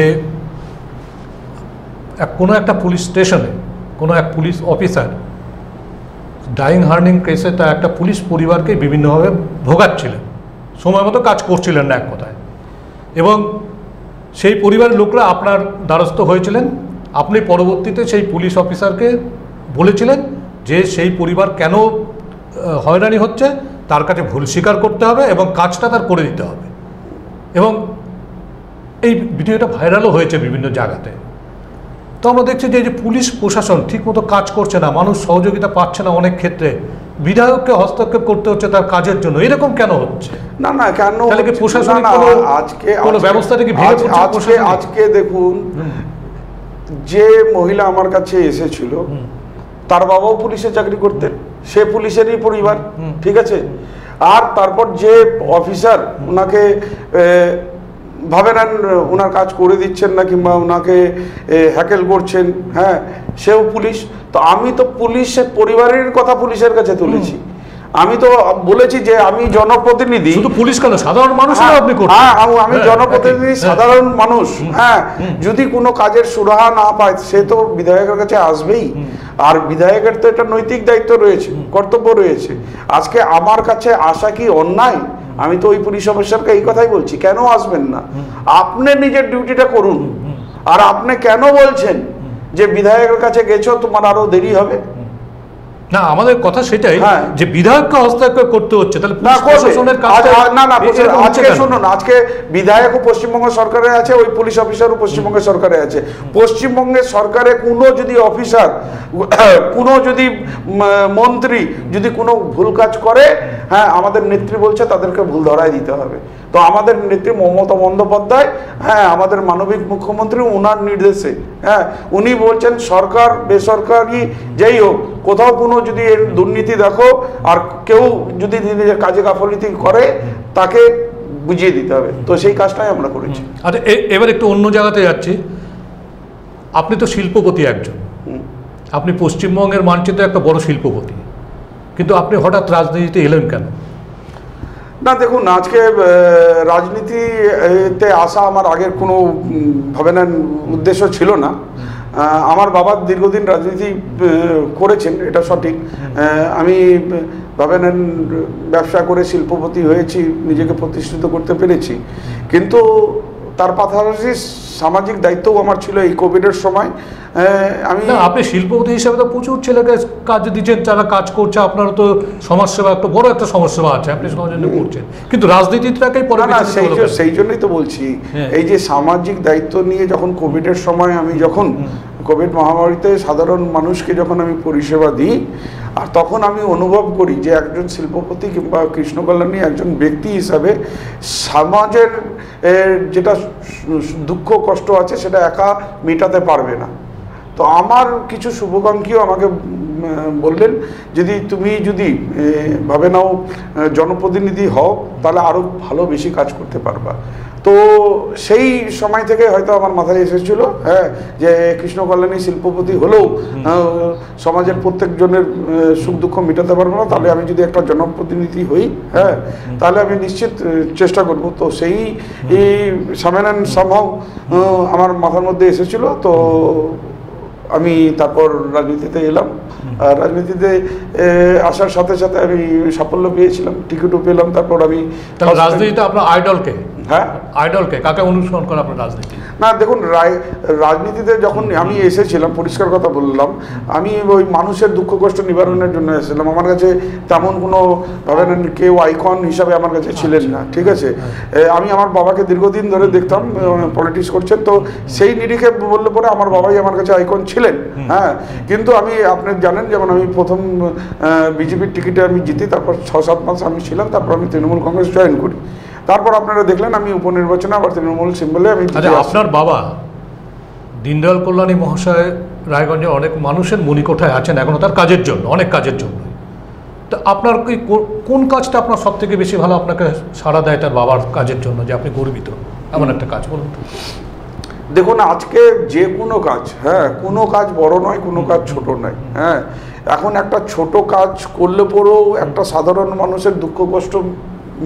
কোনো একটা পুলিশ স্টেশনে কোনো এক পুলিশ অফিসার ডাইং হার্নিং কেসে তা একটা পুলিশ পরিবারকে বিভিন্নভাবে ভোগাচ্ছিলেন, সময় মতো কাজ করছিলেন না এক কথায়, এবং সেই পরিবারের লোকরা আপনার দ্বারস্থ হয়েছিলেন। আপনি পরবর্তীতে সেই পুলিশ অফিসারকে বলেছিলেন যে সেই পরিবার কেন হয়রানি হচ্ছে তার কাছে ভুল স্বীকার করতে হবে এবং কাজটা তার করে দিতে হবে, এবং এই ভিডিওটা ভাইরালও হয়েছে বিভিন্ন জায়গাতে। তো আমরা দেখছি যে পুলিশ প্রশাসন ঠিকমতো কাজ করছে না, মানুষ সহযোগিতা পাচ্ছে না, অনেক ক্ষেত্রে বিধায়ককে হস্তক্ষেপ করতে হচ্ছে তার কাজের জন্য। এরকম কেন হচ্ছে? না না, কেন তাহলে কি প্রশাসনিক কোনো ব্যবস্থাটা কি ভেঙে পড়ছে? আজকে দেখুন, যে মহিলা আমার কাছে এসেছিল তার বাবাও পুলিশে চাকরি করতেন, সে পুলিশেরই পরিবার, ঠিক আছে। আর তারপর যে অফিসার ওনাকে ভাবে নেন ওনার কাজ করে দিচ্ছেন না কিংবা ওনাকে হ্যাকেল করছেন, সেও পুলিশ। তো আমি তো পুলিশের পরিবারের কথা পুলিশের কাছে তুলেছি। আমি তো বলেছি যে আমি জনপ্রতিনিধি, শুধু পুলিশ কেন, সাধারণ মানুষও আপনি করছেন। আমি জনপ্রতিনিধি, সাধারণ মানুষ। যদি কোনো কাজের সুরাহা না পায় সে তো বিধায়কের কাছে আসবেই। আর বিধায়কের তো এটা নৈতিক দায়িত্ব রয়েছে, কর্তব্য রয়েছে। আজকে আমার কাছে আসা কি অন্যায়? আমি তো ওই পুলিশ অফিসারকে এই কথাই বলছি, কেন আসবেন না? আপনি নিজের ডিউটিটা করুন। আর আপনি কেন বলছেন যে বিধায়কের কাছে গেছো তোমার আরো দেরি হবে? না, আমাদের কথা সেটাই যে বিধায়ককে হস্তক্ষেপ করতে হচ্ছে, তাহলে আজকে শুনুন, আজকে বিধায়কও পশ্চিমবঙ্গ সরকারে আছে, ওই পুলিশ অফিসারও পশ্চিমবঙ্গ সরকারে আছে। পশ্চিমবঙ্গের সরকারে কোনো যদি অফিসার, কোনো যদি মন্ত্রী যদি কোনো ভুল কাজ করে, আমাদের নেত্রী বলছে তাদেরকে ভুল ধরায় দিতে হবে। তো আমাদের নেত্রী মমতা বন্দ্যোপাধ্যায়, আমাদের মানবিক মুখ্যমন্ত্রী, ওনার নির্দেশে উনি বলছেন সরকার বেসরকারি যেই হোক, কোথাও কোনো যদি এর দুর্নীতি দেখো আর কেউ যদি নিজের কাজে গাফিলতি করে তাকে বুঝিয়ে দিতে হবে। তো সেই কাজটাই আমরা করেছি। আচ্ছা, এবার একটু অন্য জায়গাতে যাচ্ছি। আপনি তো শিল্পপতি একজন, আপনি পশ্চিমবঙ্গের মানচিত্রে একটা বড় শিল্পপতি, কিন্তু আপনি হঠাৎ রাজনীতিতে এলেন কেন? না দেখুন, আজকে রাজনীতিতে আসা আমার আগের কোনো ভাবে না উদ্দেশ্য ছিল না। আমার বাবা দীর্ঘদিন রাজনীতি করেছেন, এটা সঠিক। আমি ভাবে নেন ব্যবসা করে শিল্পপতি হয়েছি, নিজেকে প্রতিষ্ঠিত করতে পেরেছি, কিন্তু তার পাশাপাশি সামাজিক দায়িত্বও আমার ছিল। এই কোভিডের সময় আপনি শিল্পপতি হিসাবে তো প্রচুর ছেলেকে কাজ দিচ্ছেন, যারা কাজ করছে, আপনারও তো সমাজসেবা, একটা বড় একটা সমাজসেবা আছে, আপনি সমাজের জন্য করছেন, কিন্তু রাজনীতিটাকেই পরে। সেই জন্যই তো বলছি, এই যে সামাজিক দায়িত্ব নিয়ে যখন কোভিডের সময় আমি যখন কোভিড মহামারীতে সাধারণ মানুষকে যখন আমি পরিষেবা দিই, আর তখন আমি অনুভব করি যে একজন শিল্পপতি কিংবা কৃষ্ণ কল্যাণী একজন ব্যক্তি হিসাবে সমাজের যেটা দুঃখ কষ্ট আছে সেটা একা মেটাতে পারবে না। তো আমার কিছু শুভাকাঙ্ক্ষীও আমাকে বললেন, তুমি যদি ভাবে নাও জনপ্রতিনিধি হও তাহলে আরও ভালো বেশি কাজ করতে পারবা। তো সেই সময় থেকে হয়তো আমার মাথায় এসেছিল, হ্যাঁ, যে কৃষ্ণ কল্যাণী শিল্পপতি হলেও সমাজের প্রত্যেকজনের সুখ দুঃখ মেটাতে পারবো না, তাহলে আমি যদি একটা জনপ্রতিনিধি হই, হ্যাঁ, তাহলে আমি নিশ্চিত চেষ্টা করব। তো সেই সামেন অ্যান্ড সামহাউ আমার মাথার মধ্যে এসেছিল। তো আমি তারপর রাজনীতিতে এলাম। আর রাজনীতিতে আসার সাথে সাথে আমি সাফল্য পেয়েছিলাম, টিকিটও পেলাম। তারপর আমি রাজনীতিতে আপনার আইডলকে, হ্যাঁ, আইডলকে কাকে অনুসরণ করে আপনার রাজনীতি? না দেখুন, রাজনীতিতে যখন আমি এসেছিলাম, পরিষ্কার কথা বললাম, আমি ওই মানুষের দুঃখ কষ্ট নিবারণের জন্য এসেছিলাম। আমার কাছে তেমন কোনো ভাবেন কেউ আইকন হিসাবে আমার কাছে ছিলেন না, ঠিক আছে। আমি আমার বাবাকে দীর্ঘদিন ধরে দেখতাম পলিটিক্স করছেন, তো সেই নিরিখে বললে পরে আমার বাবাই আমার কাছে আইকন ছিলেন, হ্যাঁ। কিন্তু আমি, আপনি জানেন, যেমন আমি প্রথম বিজেপির টিকিটে আমি জিতি, তারপর 6-7 মাস আমি ছিলাম, তারপর আমি তৃণমূল কংগ্রেস জয়েন করি। তারপর আপনারা দেখলেন আমি উপনির্বাচনে আবার তৃণমূল সিম্বলে আমি। আপনার বাবা দীনদয়াল কল্যাণী মহাশয় রায়গঞ্জের অনেক মানুষের মণিকোঠায় আছেন এখনো তার কাজের জন্য, অনেক কাজের জন্য। তো আপনার কি কোন কাজটা আপনার সব থেকে বেশি ভালো আপনাকে সাড়া দেয় তার বাবার কাজের জন্য, যে আপনি গর্বিত এমন একটা কাজ বলুন তো? দেখুন, আজকে যে কোনো কাজ, হ্যাঁ, কোনো কাজ বড় নয়, কোনো কাজ ছোট নয়, হ্যাঁ। এখন একটা ছোট কাজ করলে পরেও একটা সাধারণ মানুষের দুঃখ কষ্ট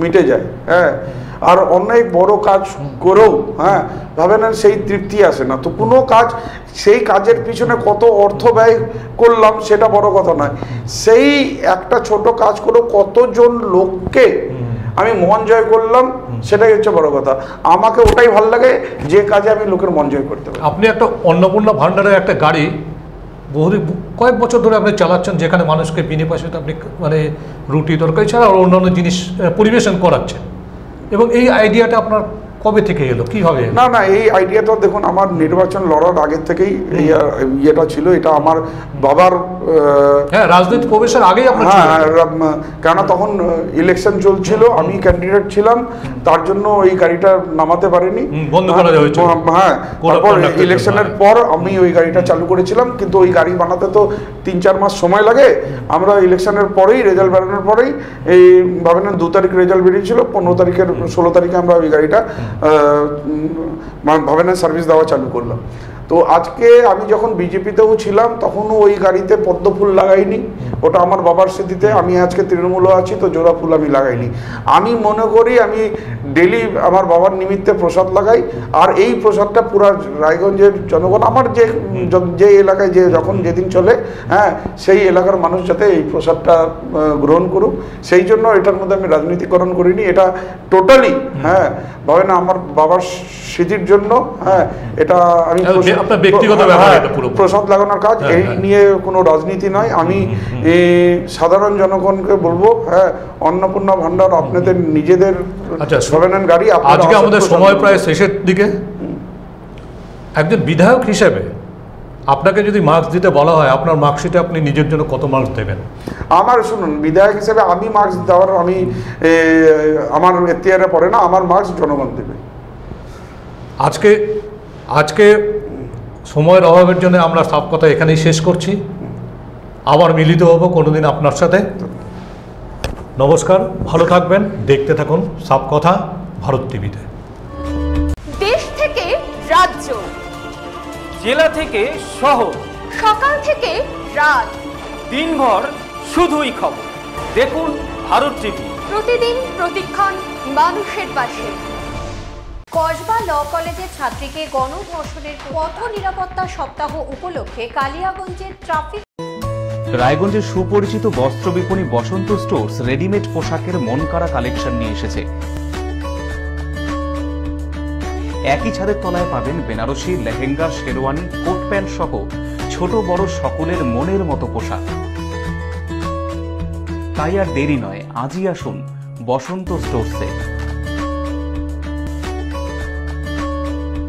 মিটে যায়, হ্যাঁ। আর অনেক বড় কাজ করেও, হ্যাঁ, ভাবে না সেই তৃপ্তি আসে না। তো কোনো কাজ, সেই কাজের পিছনে কত অর্থ ব্যয় করলাম সেটা বড় কথা নয়, সেই একটা ছোট কাজ করেও কতজন লোককে আমি মন জয় করলাম, সেটাই হচ্ছে বড় কথা। আমাকে ওটাই ভালো লাগে যে কাজে আমি লোকের মন জয় করতে পারি। আপনি একটা অন্নপূর্ণা ভান্ডারের একটা গাড়ি কয়েক বছর ধরে আপনি চালাচ্ছেন, যেখানে মানুষকে বিনা পয়সাতে আপনি মানে রুটি তরকারি ছাড়া আর অন্যান্য জিনিস পরিবেশন করাচ্ছেন, এবং এই আইডিয়াটা আপনার কবে থেকে এলো, কিভাবে? না না, এই আইডিয়াটা দেখুন আমার নির্বাচন লড়ার আগের থেকেই ইয়েটা ছিল। এটা আমার বাবার, হ্যাঁ, রাজনীতি প্রবেশের আগেই আপনার, কেন তখন ইলেকশন চলছিল, আমি ক্যান্ডিডেট ছিলাম, তার জন্য ওই গাড়িটা নামাতে পারিনি, বন্ধ করা হয়েছে। হ্যাঁ, তারপর ইলেকশনের পর আমি ওই গাড়িটা চালু করেছিলাম, কিন্তু ওই গাড়ি বানাতে তো 3-4 মাস সময় লাগে। আমরা ইলেকশনের পরেই, রেজাল্ট বেরোনোর পরেই, এই ভাবেন 2 তারিখ রেজাল্ট বেরিয়েছিল, 16 তারিখে আমরা ওই গাড়িটা ভাবেন সার্ভিস দেওয়া চালু করলাম। তো আজকে আমি যখন বিজেপিতেও ছিলাম তখনও ওই গাড়িতে পদ্ম ফুল লাগাইনি, ওটা আমার বাবার স্মৃতিতে। আমি আজকে তৃণমূলও আছি, তো জোড়া ফুল আমি লাগাইনি। আমি মনে করি আমি ডেলি আমার বাবার নিমিত্তে প্রসাদ লাগাই, আর এই প্রসাদটা পুরো রায়গঞ্জের জনগণ, আমার যে এলাকায় যখন যেদিন চলে, হ্যাঁ, সেই এলাকার মানুষ যাতে এই প্রসাদটা গ্রহণ করুক, সেই জন্য এটার মধ্যে আমি রাজনীতিকরণ করিনি। এটা টোটালি, হ্যাঁ, ভাবে না আমার বাবার স্মৃতির জন্য, হ্যাঁ, এটা আমি প্রসাদ লাগানোর কাজ, এই নিয়ে কোনো রাজনীতি নয়। আমি সাধারণ জনগণকে বলবো, হ্যাঁ, অন্নপূর্ণা ভান্ডার আপনাদের নিজেদের গাড়ি। আজকে আমাদের সময় প্রায় শেষের দিকে। একজন বিধায়ক হিসেবে আপনাকে যদি মার্কস দিতে বলা হয়, আপনার মার্কশিটে আপনি নিজের জন্য কত মার্কস দেবেন? আমার শুনুন, বিধায়ক হিসেবে আমি মার্কস দেওয়ার, আমি আমার এখতিয়ারে পড়ে না, আমার মার্কস জনগণ দেবে। আজকে সময়ের অভাবের জন্য আমরা সব কথা এখানেই শেষ করছি। আবার মিলিত হব কোনোদিন আপনার সাথে। নমস্কার, ভালো থাকবেন, দেখতে থাকুন সব কথা ভারত টিভিতে। দেশ থেকে রাজ্য, জেলা থেকে শহর, সকাল থেকে রাত, দিনভর শুধুই খবর দেখুন ভারত টিভি। প্রতিদিন প্রতিক্ষণ মানুষের পাশে। কসবা ল কলেজের ছাত্রীকে গণধর্ষণের পথ নিরাপত্তা সপ্তাহ উপলক্ষে কালিয়াগঞ্জের ট্রাফিক। রায়গঞ্জের সুপরিচিত বস্ত্র বিপণী বসন্ত স্টোর্স রেডিমেড পোশাকের মনকাড়া কালেকশন নিয়ে এসেছে। একই ছাদের তলায় পাবেন বেনারসি, লেহেঙ্গা, শেরওয়ানি, কোট প্যান্ট সহ ছোট বড় সকলের মনের মতো পোশাক। তাই আর দেরি নয়, আজই আসুন বসন্ত স্টোর্সে।